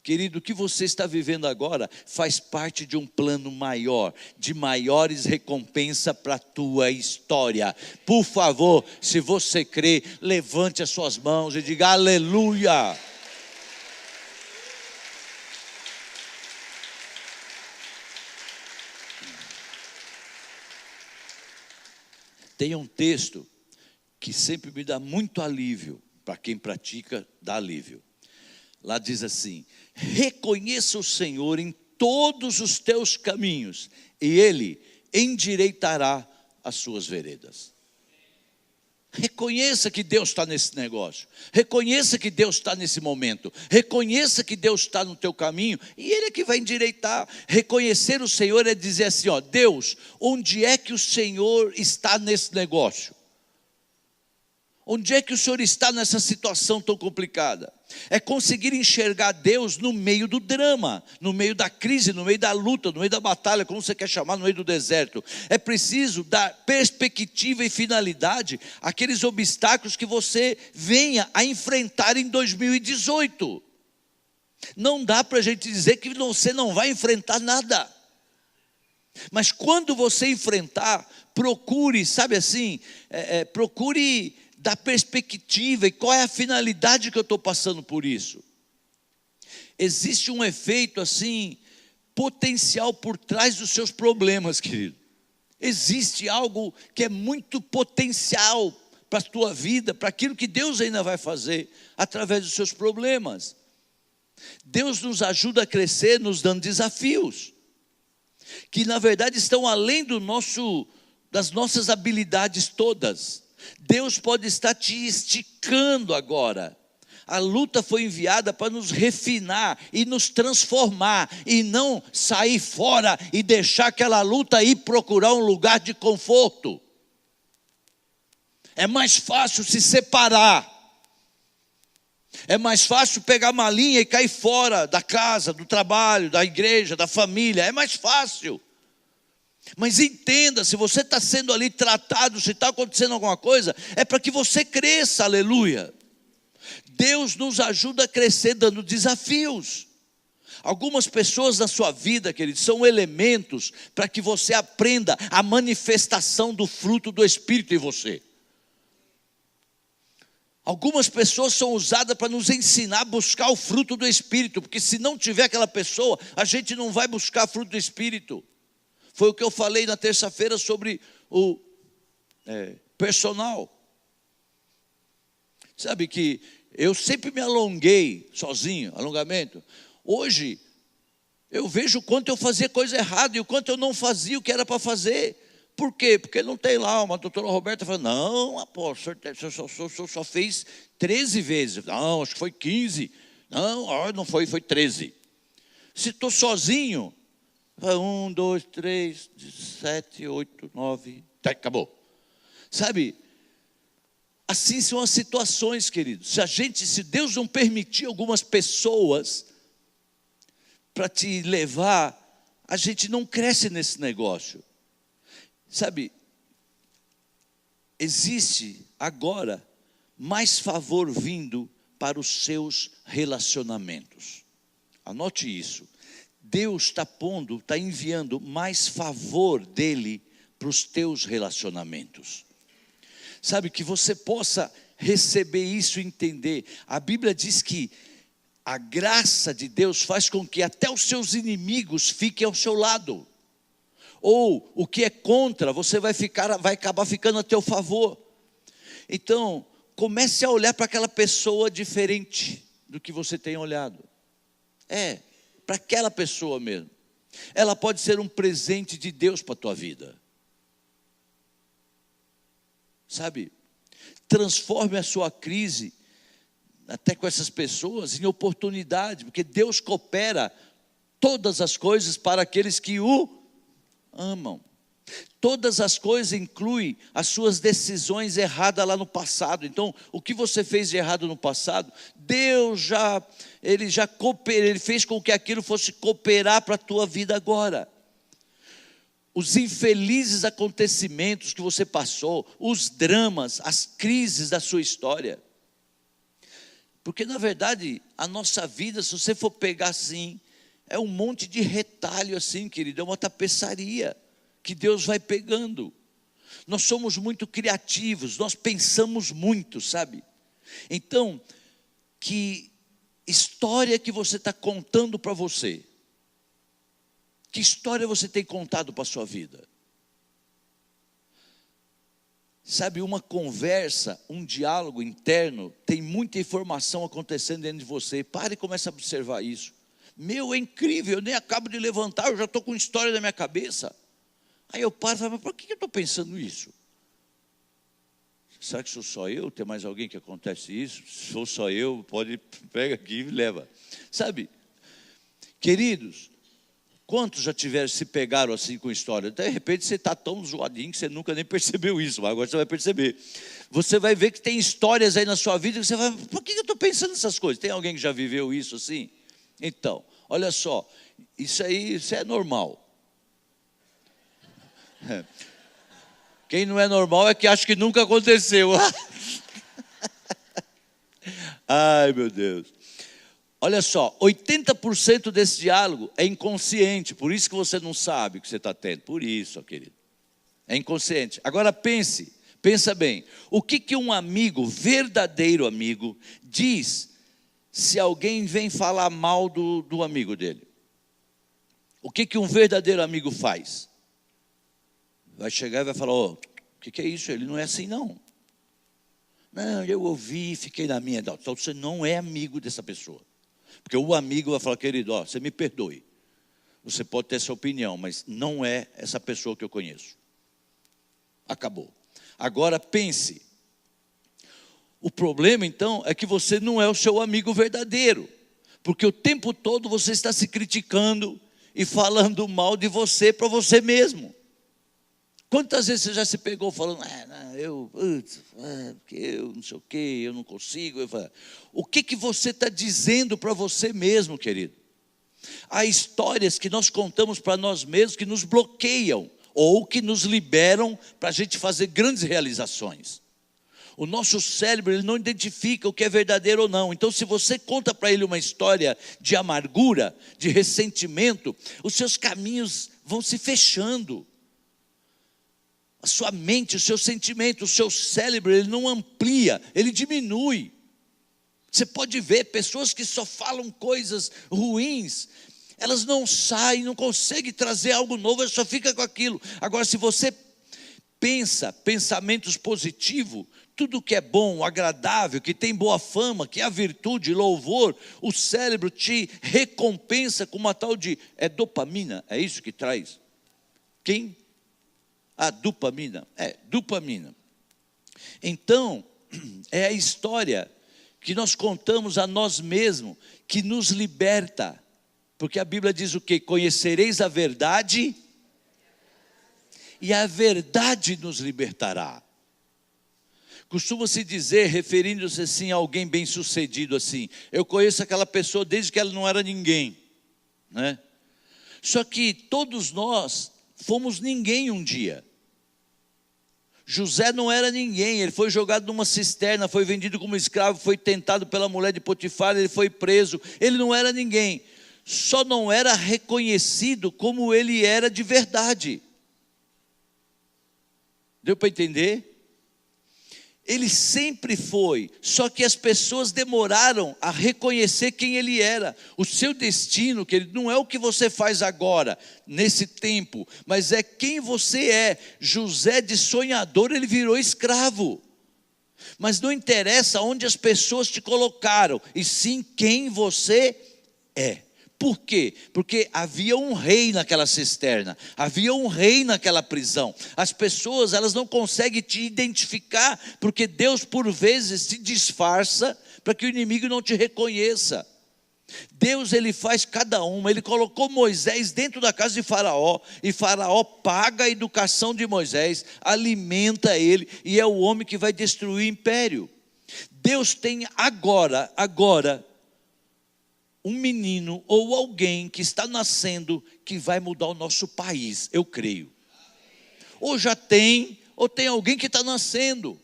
Querido, o que você está vivendo agora faz parte de um plano maior, de maiores recompensas para a tua história. Por favor, se você crê, levante as suas mãos e diga aleluia. Tem um texto que sempre me dá muito alívio, para quem pratica, dá alívio. Lá diz assim, reconheça o Senhor em todos os teus caminhos, e Ele endireitará as suas veredas. Reconheça que Deus está nesse negócio, reconheça que Deus está nesse momento, reconheça que Deus está no teu caminho, e Ele é que vai endireitar. Reconhecer o Senhor é dizer assim, Deus, onde é que o Senhor está nesse negócio? Onde é que o Senhor está nessa situação tão complicada? É conseguir enxergar Deus no meio do drama, no meio da crise, no meio da luta, no meio da batalha, como você quer chamar, no meio do deserto. É preciso dar perspectiva e finalidade àqueles obstáculos que você venha a enfrentar em 2018. Não dá para a gente dizer que você não vai enfrentar nada. Mas quando você enfrentar, procure, sabe assim, procure da perspectiva e qual é a finalidade que eu estou passando por isso. Existe um efeito assim, potencial por trás dos seus problemas, querido. Existe algo que é muito potencial para a tua vida, para aquilo que Deus ainda vai fazer através dos seus problemas. Deus nos ajuda a crescer nos dando desafios, que na verdade estão além das nossas habilidades todas. Deus pode estar te esticando agora. A luta foi enviada para nos refinar e nos transformar, e não sair fora e deixar aquela luta ir procurar um lugar de conforto. É mais fácil se separar. É mais fácil pegar uma linha e cair fora da casa, do trabalho, da igreja, da família. É mais fácil. Mas entenda, se você está sendo ali tratado, se está acontecendo alguma coisa, é para que você cresça, aleluia. Deus nos ajuda a crescer dando desafios. Algumas pessoas na sua vida, queridos, são elementos para que você aprenda a manifestação do fruto do Espírito em você. Algumas pessoas são usadas para nos ensinar a buscar o fruto do Espírito, porque se não tiver aquela pessoa, a gente não vai buscar fruto do Espírito. Foi o que eu falei na terça-feira sobre o personal. Sabe que eu sempre me alonguei sozinho, alongamento. Hoje, eu vejo o quanto eu fazia coisa errada e o quanto eu não fazia o que era para fazer. Por quê? Porque não tem lá uma doutora Roberta falando, não, apóstolo, o senhor só fez 13 vezes. Não, acho que foi 15. Não foi 13. Se estou sozinho, 1, 2, 3, 7, 8, 9, acabou. Sabe, assim são as situações, queridos. Se Deus não permitir algumas pessoas para te levar, a gente não cresce nesse negócio. Sabe, existe agora mais favor vindo para os seus relacionamentos. Anote isso. Deus está enviando mais favor dele para os teus relacionamentos. Sabe, que você possa receber isso e entender. A Bíblia diz que a graça de Deus faz com que até os seus inimigos fiquem ao seu lado. Ou o que é contra, você vai acabar ficando a teu favor. Então, comece a olhar para aquela pessoa diferente do que você tem olhado. Para aquela pessoa mesmo. Ela pode ser um presente de Deus para a tua vida. Sabe? Transforme a sua crise, até com essas pessoas, em oportunidade, porque Deus coopera todas as coisas para aqueles que o amam. Todas as coisas incluem as suas decisões erradas lá no passado. Então, o que você fez de errado no passado, Deus ele fez com que aquilo fosse cooperar para a tua vida agora. Os infelizes acontecimentos que você passou, os dramas, as crises da sua história. Porque na verdade, a nossa vida, se você for pegar assim, é um monte de retalho assim, querido, é uma tapeçaria que Deus vai pegando. Nós somos muito criativos, nós pensamos muito, sabe? Então, que história que você está contando para você? Que história você tem contado para a sua vida? Sabe, uma conversa, um diálogo interno, tem muita informação acontecendo dentro de você. Pare e comece a observar isso. É incrível, eu nem acabo de levantar, eu já estou com história na minha cabeça. Aí eu paro e falo, mas por que eu estou pensando isso? Será que sou só eu? Tem mais alguém que acontece isso? Se for só eu, pega aqui e leva. Sabe, queridos, quantos já se pegaram assim com história? De repente você está tão zoadinho que você nunca nem percebeu isso, mas agora você vai perceber. Você vai ver que tem histórias aí na sua vida que você vai, por que eu estou pensando nessas coisas? Tem alguém que já viveu isso assim? Então, olha só, isso é normal. Quem não é normal é que acha que nunca aconteceu. Ai, meu Deus. Olha só, 80% desse diálogo é inconsciente, por isso que você não sabe o que você está tendo. Por isso, querido. É inconsciente. Agora pensa bem. O que um amigo, verdadeiro amigo, diz se alguém vem falar mal do amigo dele? O que um verdadeiro amigo faz? Vai chegar e vai falar, o que é isso? Ele não é assim não. Não, eu ouvi, fiquei na minha. Não, então você não é amigo dessa pessoa. Porque o amigo vai falar, querido, você me perdoe. Você pode ter essa opinião, mas não é essa pessoa que eu conheço. Acabou. Agora pense. O problema então é que você não é o seu amigo verdadeiro. Porque o tempo todo você está se criticando e falando mal de você para você mesmo. Quantas vezes você já se pegou falando, porque eu não sei o que, eu não consigo. O que você está dizendo para você mesmo, querido? Há histórias que nós contamos para nós mesmos que nos bloqueiam ou que nos liberam para a gente fazer grandes realizações. O nosso cérebro ele não identifica o que é verdadeiro ou não. Então se você conta para ele uma história de amargura, de ressentimento, os seus caminhos vão se fechando. A sua mente, o seu sentimento, o seu cérebro, ele não amplia, ele diminui. Você pode ver pessoas que só falam coisas ruins, elas não saem, não conseguem trazer algo novo, elas só ficam com aquilo. Agora, se você pensa pensamentos positivos, tudo que é bom, agradável, que tem boa fama, que é a virtude, louvor, o cérebro te recompensa com uma tal de dopamina, é isso que traz? Quem? A dopamina, dopamina. Então, é a história que nós contamos a nós mesmos, que nos liberta. Porque a Bíblia diz o quê? Conhecereis a verdade, e a verdade nos libertará. Costuma-se dizer, referindo-se assim a alguém bem sucedido assim, eu conheço aquela pessoa desde que ela não era ninguém, né? Só que todos nós fomos ninguém um dia. José não era ninguém, ele foi jogado numa cisterna, foi vendido como escravo, foi tentado pela mulher de Potifar, ele foi preso, ele não era ninguém, só não era reconhecido como ele era de verdade. Deu para entender? Ele sempre foi, só que as pessoas demoraram a reconhecer quem ele era. O seu destino, querido, não é o que você faz agora, nesse tempo, mas é quem você é. José, de sonhador, ele virou escravo. Mas não interessa onde as pessoas te colocaram, e sim quem você é. Por quê? Porque havia um rei naquela cisterna, havia um rei naquela prisão. As pessoas, elas não conseguem te identificar, porque Deus por vezes se disfarça para que o inimigo não te reconheça. Deus, ele faz cada uma. Ele colocou Moisés dentro da casa de Faraó, e Faraó paga a educação de Moisés, alimenta ele, e é o homem que vai destruir o império. Deus tem agora um menino ou alguém que está nascendo que vai mudar o nosso país, eu creio. Ou já tem, ou tem alguém que está nascendo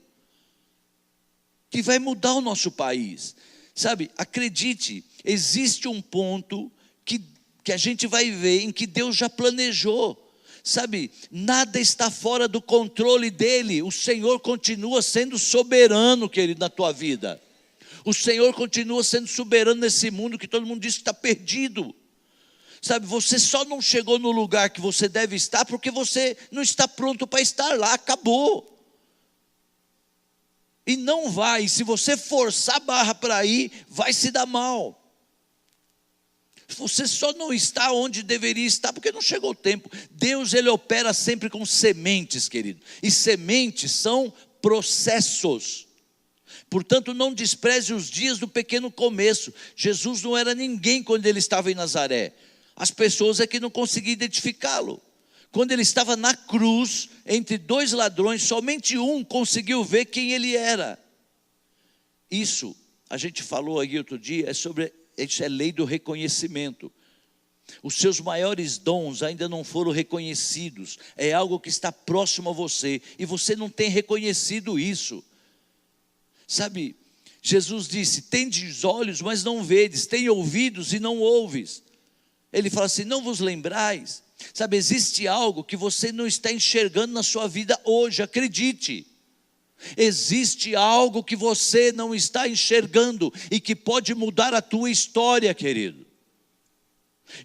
que vai mudar o nosso país. Sabe, acredite, existe um ponto que a gente vai ver em que Deus já planejou. Sabe, nada está fora do controle dele. O Senhor continua sendo soberano, querido, na tua vida. O Senhor continua sendo soberano nesse mundo que todo mundo diz que está perdido. Sabe, você só não chegou no lugar que você deve estar porque você não está pronto para estar lá, acabou. E não vai, se você forçar a barra para ir, vai se dar mal. Você só não está onde deveria estar porque não chegou o tempo. Deus, ele opera sempre com sementes, querido. E sementes são processos. Portanto, não despreze os dias do pequeno começo. Jesus não era ninguém quando ele estava em Nazaré. As pessoas é que não conseguiam identificá-lo. Quando ele estava na cruz, entre dois ladrões, somente um conseguiu ver quem ele era. Isso, a gente falou aqui outro dia, isso é lei do reconhecimento. Os seus maiores dons ainda não foram reconhecidos. É algo que está próximo a você, e você não tem reconhecido isso. Sabe, Jesus disse, tendes olhos, mas não vedes, tem ouvidos e não ouves. Ele fala assim, não vos lembrais. Sabe, existe algo que você não está enxergando na sua vida hoje, acredite. Existe algo que você não está enxergando e que pode mudar a tua história, querido.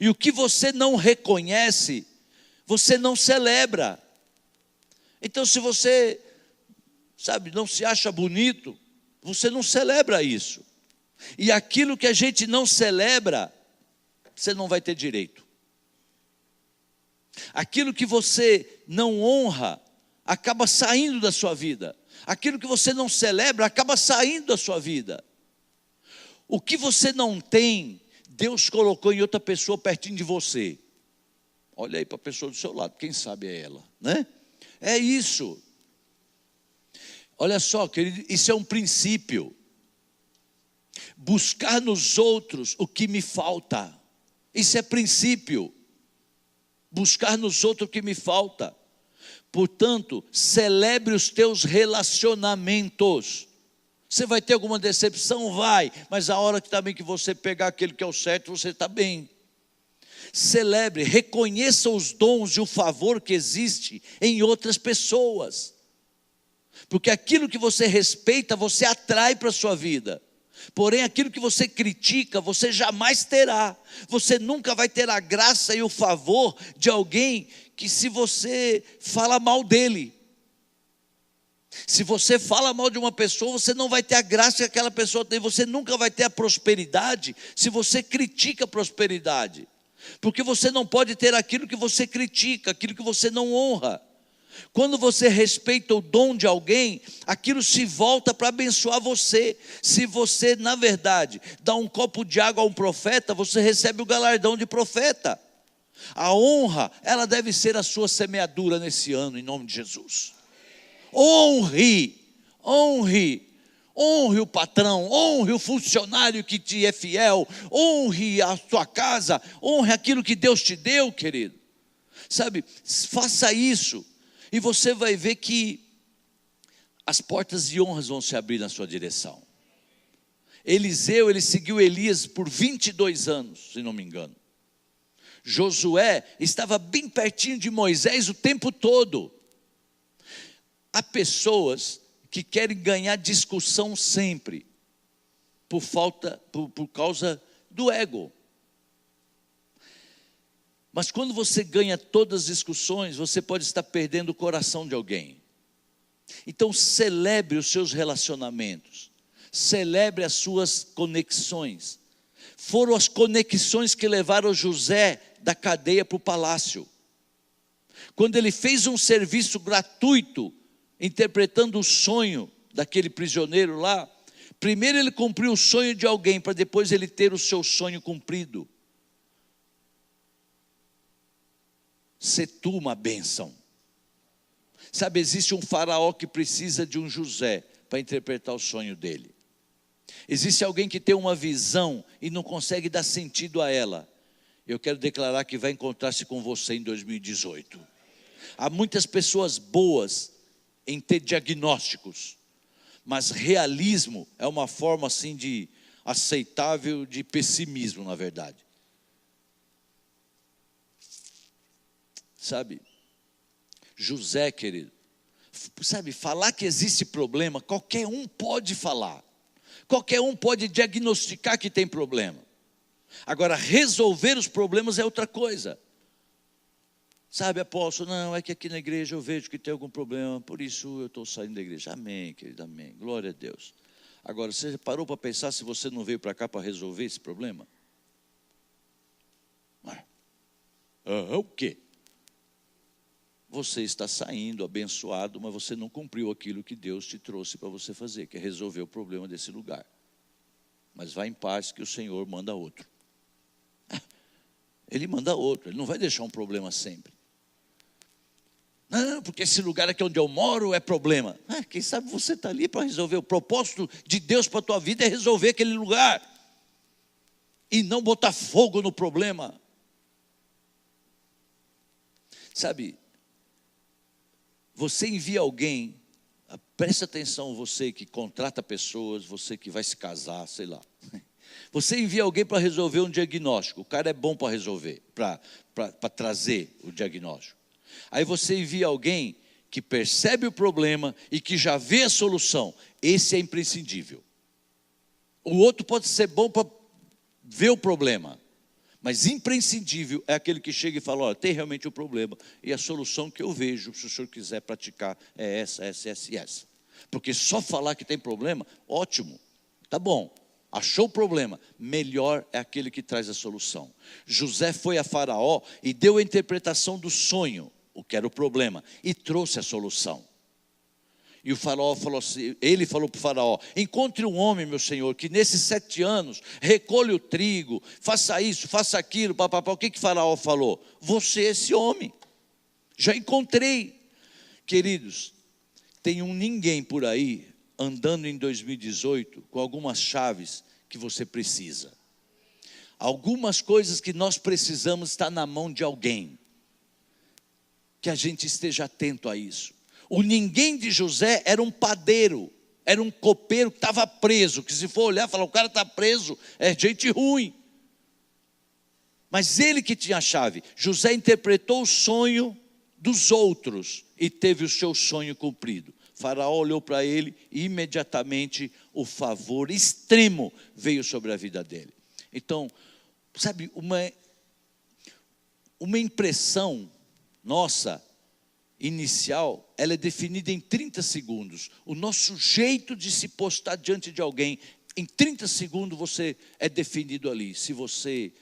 E o que você não reconhece, você não celebra. Então, se você, sabe, não se acha bonito, você não celebra isso. E aquilo que a gente não celebra, você não vai ter direito. Aquilo que você não honra, acaba saindo da sua vida. Aquilo que você não celebra, acaba saindo da sua vida. O que você não tem, Deus colocou em outra pessoa pertinho de você. Olha aí para a pessoa do seu lado, quem sabe é ela, né? É isso. Olha só, querido, isso é um princípio. Buscar nos outros o que me falta. Isso é princípio. Buscar nos outros o que me falta. Portanto, celebre os teus relacionamentos. Você vai ter alguma decepção? Vai. Mas a hora que também que você pegar aquele que é o certo, você está bem. Celebre, reconheça os dons e o favor que existe em outras pessoas. Porque aquilo que você respeita, você atrai para a sua vida. Porém, aquilo que você critica, você jamais terá. Você nunca vai ter a graça e o favor de alguém que, se você fala mal dele. Se você fala mal de uma pessoa, você não vai ter a graça que aquela pessoa tem. Você nunca vai ter a prosperidade se você critica a prosperidade. Porque você não pode ter aquilo que você critica, aquilo que você não honra. Quando você respeita o dom de alguém, aquilo se volta para abençoar você. Se você, na verdade, dá um copo de água a um profeta, você recebe o galardão de profeta. A honra, ela deve ser a sua semeadura nesse ano, em nome de Jesus. Honre o patrão, honre o funcionário que te é fiel, honre a sua casa, honre aquilo que Deus te deu, querido. Sabe, faça isso. E você vai ver que as portas de honras vão se abrir na sua direção. Eliseu, ele seguiu Elias por 22 anos, se não me engano. Josué estava bem pertinho de Moisés o tempo todo. Há pessoas que querem ganhar discussão sempre, por causa do ego. Mas quando você ganha todas as discussões, você pode estar perdendo o coração de alguém. Então celebre os seus relacionamentos, celebre as suas conexões. Foram as conexões que levaram José da cadeia para o palácio. Quando ele fez um serviço gratuito, interpretando o sonho daquele prisioneiro lá, primeiro ele cumpriu o sonho de alguém, para depois ele ter o seu sonho cumprido. Sê tu uma bênção. Sabe, existe um faraó que precisa de um José para interpretar o sonho dele. Existe alguém que tem uma visão e não consegue dar sentido a ela. Eu quero declarar que vai encontrar-se com você em 2018. Há muitas pessoas boas em ter diagnósticos, mas realismo é uma forma assim de aceitável de pessimismo, na verdade. Sabe, José, querido, sabe, falar que existe problema, qualquer um pode falar. Qualquer um pode diagnosticar que tem problema. Agora, resolver os problemas é outra coisa. Sabe, apóstolo, não, é que aqui na igreja eu vejo que tem algum problema, por isso eu estou saindo da igreja. Amém, querido, amém, glória a Deus. Agora, você parou para pensar se você não veio para cá para resolver esse problema? O quê? Você está saindo abençoado, mas você não cumpriu aquilo que Deus te trouxe para você fazer, que é resolver o problema desse lugar. Mas vá em paz que o Senhor manda outro. Ele manda outro, Ele não vai deixar um problema sempre. Não, porque esse lugar aqui onde eu moro é problema. Quem sabe você está ali para resolver. O propósito de Deus para a tua vida é resolver aquele lugar. E não botar fogo no problema. Sabe, você envia alguém, preste atenção, você que contrata pessoas, você que vai se casar, sei lá. Você envia alguém para resolver um diagnóstico, o cara é bom para resolver, para trazer o diagnóstico. Aí você envia alguém que percebe o problema e que já vê a solução, esse é imprescindível. O outro pode ser bom para ver o problema, mas imprescindível é aquele que chega e fala, olha, tem realmente um problema, e a solução que eu vejo, se o senhor quiser praticar, é essa. Porque só falar que tem problema, ótimo, tá bom, achou o problema, melhor é aquele que traz a solução. José foi a Faraó e deu a interpretação do sonho, o que era o problema, e trouxe a solução. E o faraó falou assim, ele falou para o faraó, encontre um homem, meu senhor, que nesses 7 anos recolhe o trigo, faça isso, faça aquilo, papapá. O que o faraó falou? Você é esse homem, já encontrei. Queridos, tem um ninguém por aí, andando em 2018, com algumas chaves que você precisa. Algumas coisas que nós precisamos estar na mão de alguém. Que a gente esteja atento a isso. O ninguém de José era um padeiro, era um copeiro que estava preso, que se for olhar, falar, o cara está preso, é gente ruim. Mas ele que tinha a chave. José interpretou o sonho dos outros e teve o seu sonho cumprido. Faraó olhou para ele e imediatamente o favor extremo veio sobre a vida dele. Então, sabe, uma impressão nossa, inicial, ela é definida em 30 segundos. O nosso jeito de se postar diante de alguém, em 30 segundos você é definido ali. Se você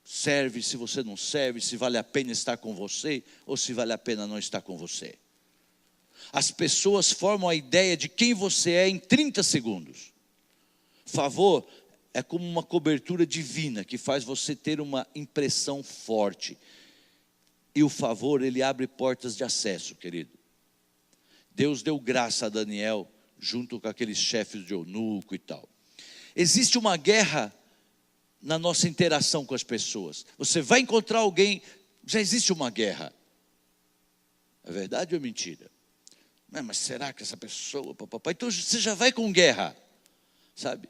serve, se você não serve, se vale a pena estar com você, ou se vale a pena não estar com você. As pessoas formam a ideia de quem você é em 30 segundos. Favor é como uma cobertura divina, que faz você ter uma impressão forte. E o favor, ele abre portas de acesso, querido. Deus deu graça a Daniel, junto com aqueles chefes de eunuco e tal. Existe uma guerra na nossa interação com as pessoas. Você vai encontrar alguém, já existe uma guerra. É verdade ou mentira? Mas será que essa pessoa, papai? Então você já vai com guerra, sabe?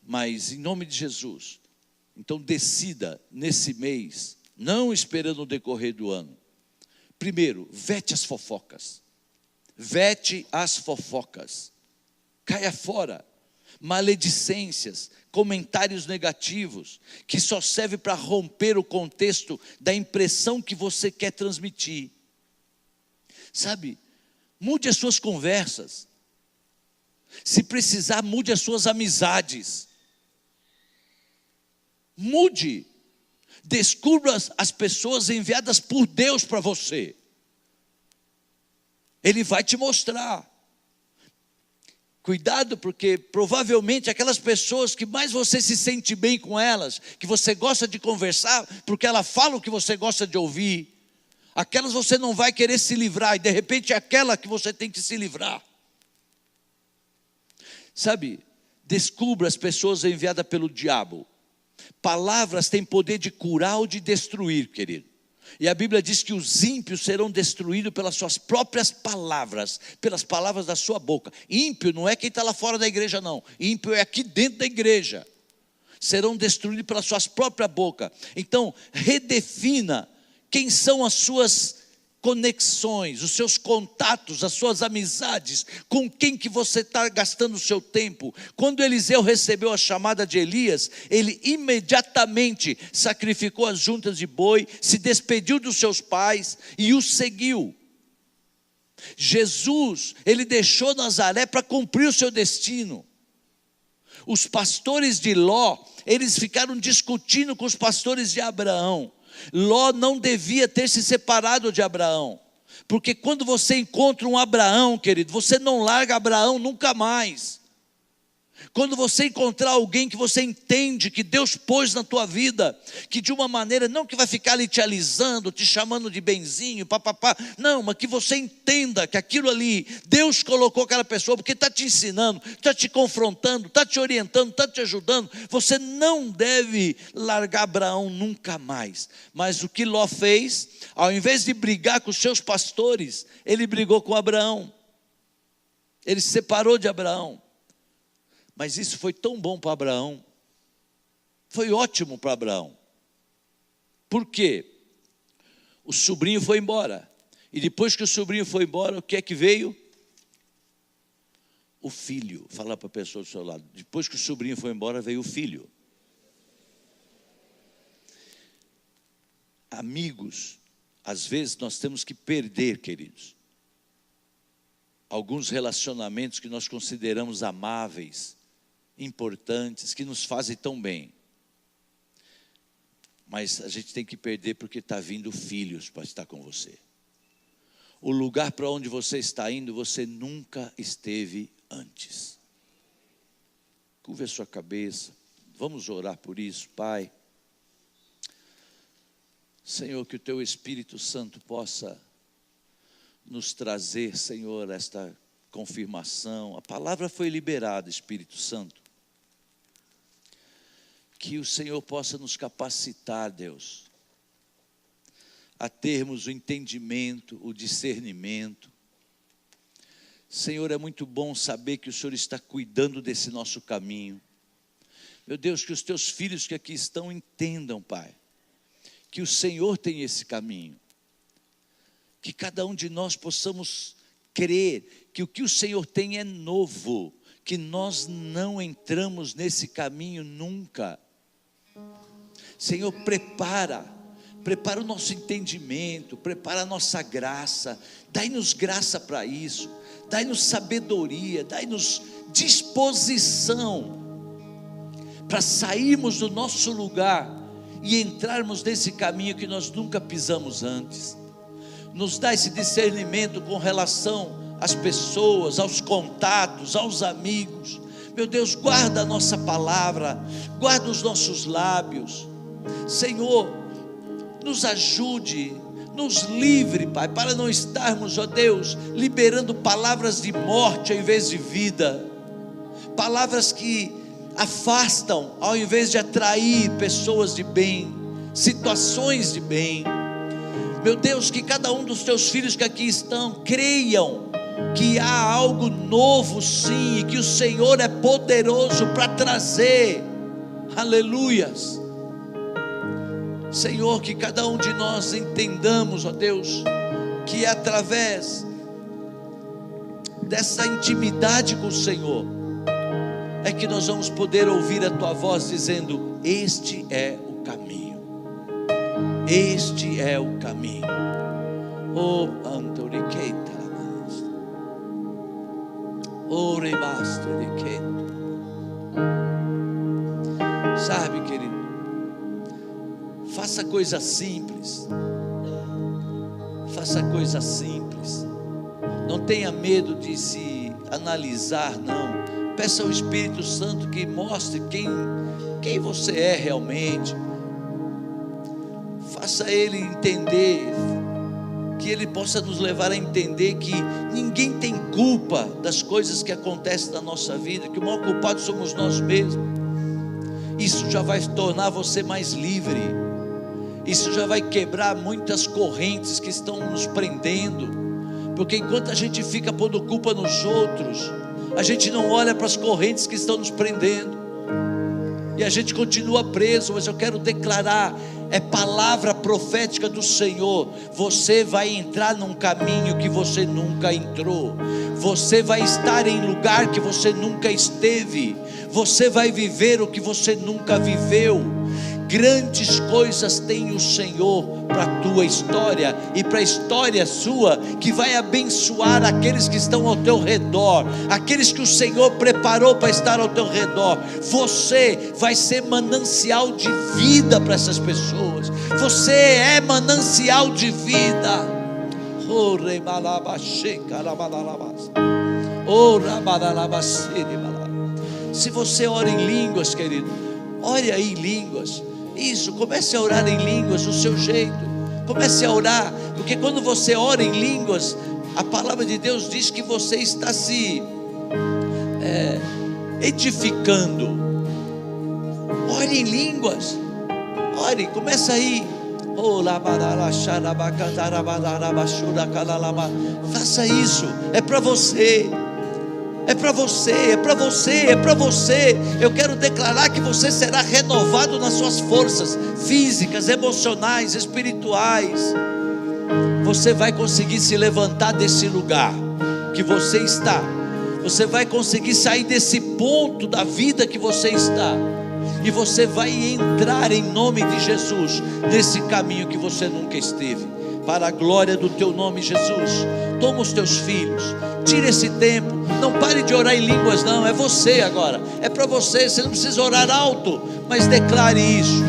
Mas em nome de Jesus, então decida nesse mês, não esperando o decorrer do ano. Primeiro, vete as fofocas. Vete as fofocas. Caia fora. Maledicências, comentários negativos, que só serve para romper o contexto da impressão que você quer transmitir. Sabe, mude as suas conversas. Se precisar, mude as suas amizades. Mude. Descubra as pessoas enviadas por Deus para você. Ele vai te mostrar. Cuidado, porque provavelmente aquelas pessoas que mais você se sente bem com elas, que você gosta de conversar, porque ela fala o que você gosta de ouvir, aquelas você não vai querer se livrar, e de repente é aquela que você tem que se livrar. Sabe, descubra as pessoas enviadas pelo diabo. Palavras têm poder de curar ou de destruir, querido. E a Bíblia diz que os ímpios serão destruídos pelas suas próprias palavras, pelas palavras da sua boca. Ímpio não é quem está lá fora da igreja, não. Ímpio é aqui dentro da igreja. Serão destruídos pelas suas próprias bocas. Então, redefina quem são as suas conexões, os seus contatos, as suas amizades, com quem que você está gastando o seu tempo. Quando Eliseu recebeu a chamada de Elias, ele imediatamente sacrificou as juntas de boi, se despediu dos seus pais e o seguiu. Jesus, ele deixou Nazaré para cumprir o seu destino. Os pastores de Ló, eles ficaram discutindo com os pastores de Abraão. Ló não devia ter se separado de Abraão, porque quando você encontra um Abraão, querido, você não larga Abraão nunca mais. Quando você encontrar alguém que você entende que Deus pôs na tua vida, que de uma maneira, não que vai ficar ali te alisando, te chamando de benzinho, papapá, não, mas que você entenda que aquilo ali, Deus colocou aquela pessoa, porque está te ensinando, está te confrontando, está te orientando, está te ajudando. Você não deve largar Abraão nunca mais. Mas o que Ló fez, ao invés de brigar com os seus pastores, ele brigou com Abraão, ele se separou de Abraão. Mas isso foi tão bom para Abraão, foi ótimo para Abraão. Por quê? O sobrinho foi embora, e depois que o sobrinho foi embora, o que é que veio? O filho. Fala para a pessoa do seu lado, depois que o sobrinho foi embora, veio o filho. Amigos, às vezes nós temos que perder, queridos, alguns relacionamentos que nós consideramos amáveis, importantes, que nos fazem tão bem, mas a gente tem que perder porque está vindo filhos para estar com você. O lugar para onde você está indo, você nunca esteve antes. Curva a sua cabeça, vamos orar por isso. Pai, Senhor, que o Teu Espírito Santo possa nos trazer, Senhor, esta confirmação. A palavra foi liberada, Espírito Santo. Que o Senhor possa nos capacitar, Deus, a termos o entendimento, o discernimento. Senhor, é muito bom saber que o Senhor está cuidando desse nosso caminho. Meu Deus, que os Teus filhos que aqui estão entendam, Pai, que o Senhor tem esse caminho. Que cada um de nós possamos crer que o que o Senhor tem é novo, que nós não entramos nesse caminho nunca. Senhor, prepara o nosso entendimento, prepara a nossa graça, dai-nos graça para isso, dai-nos sabedoria, dai-nos disposição, para sairmos do nosso lugar e entrarmos nesse caminho que nós nunca pisamos antes. Nos dá esse discernimento com relação às pessoas, aos contatos, aos amigos. Meu Deus, guarda a nossa palavra, guarda os nossos lábios. Senhor, nos ajude, nos livre, Pai, para não estarmos, ó Deus, liberando palavras de morte ao invés de vida, palavras que afastam ao invés de atrair pessoas de bem, situações de bem. Meu Deus, que cada um dos Teus filhos que aqui estão creiam que há algo novo sim, e que o Senhor é poderoso para trazer, aleluias. Senhor, que cada um de nós entendamos, ó Deus, que é através dessa intimidade com o Senhor é que nós vamos poder ouvir a Tua voz dizendo: este é o caminho, este é o caminho. Oh, Antoriqueita, oh, Rebasturiqueita. Sabe, querido, faça coisa simples, faça coisa simples, não tenha medo de se analisar, não. Peça ao Espírito Santo que mostre quem você é realmente. Faça Ele entender, que Ele possa nos levar a entender que ninguém tem culpa das coisas que acontecem na nossa vida, que o maior culpado somos nós mesmos. Isso já vai tornar você mais livre, isso já vai quebrar muitas correntes que estão nos prendendo, porque enquanto a gente fica pondo culpa nos outros, a gente não olha para as correntes que estão nos prendendo, e a gente continua preso. Mas eu quero declarar, é palavra profética do Senhor: você vai entrar num caminho que você nunca entrou, você vai estar em lugar que você nunca esteve, você vai viver o que você nunca viveu. Grandes coisas tem o Senhor para a tua história e para a história sua, que vai abençoar aqueles que estão ao teu redor, aqueles que o Senhor preparou para estar ao teu redor. Você vai ser manancial de vida para essas pessoas, você é manancial de vida. Se você ora em línguas, querido, ore aí em línguas. Isso, comece a orar em línguas do seu jeito, comece a orar, porque quando você ora em línguas, a palavra de Deus diz que você está se edificando. Ore em línguas, ore, começa aí. Faça isso, é para você. É para você, é para você, é para você. Eu quero declarar que você será renovado nas suas forças físicas, emocionais, espirituais. Você vai conseguir se levantar desse lugar que você está. Você vai conseguir sair desse ponto da vida que você está. E você vai entrar em nome de Jesus nesse caminho que você nunca esteve. Para a glória do teu nome, Jesus. Toma os teus filhos, tira esse tempo, não pare de orar em línguas, não. É você agora, é para você. Você não precisa orar alto, mas declare isso.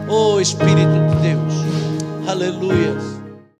Oh Espírito de Deus, aleluia.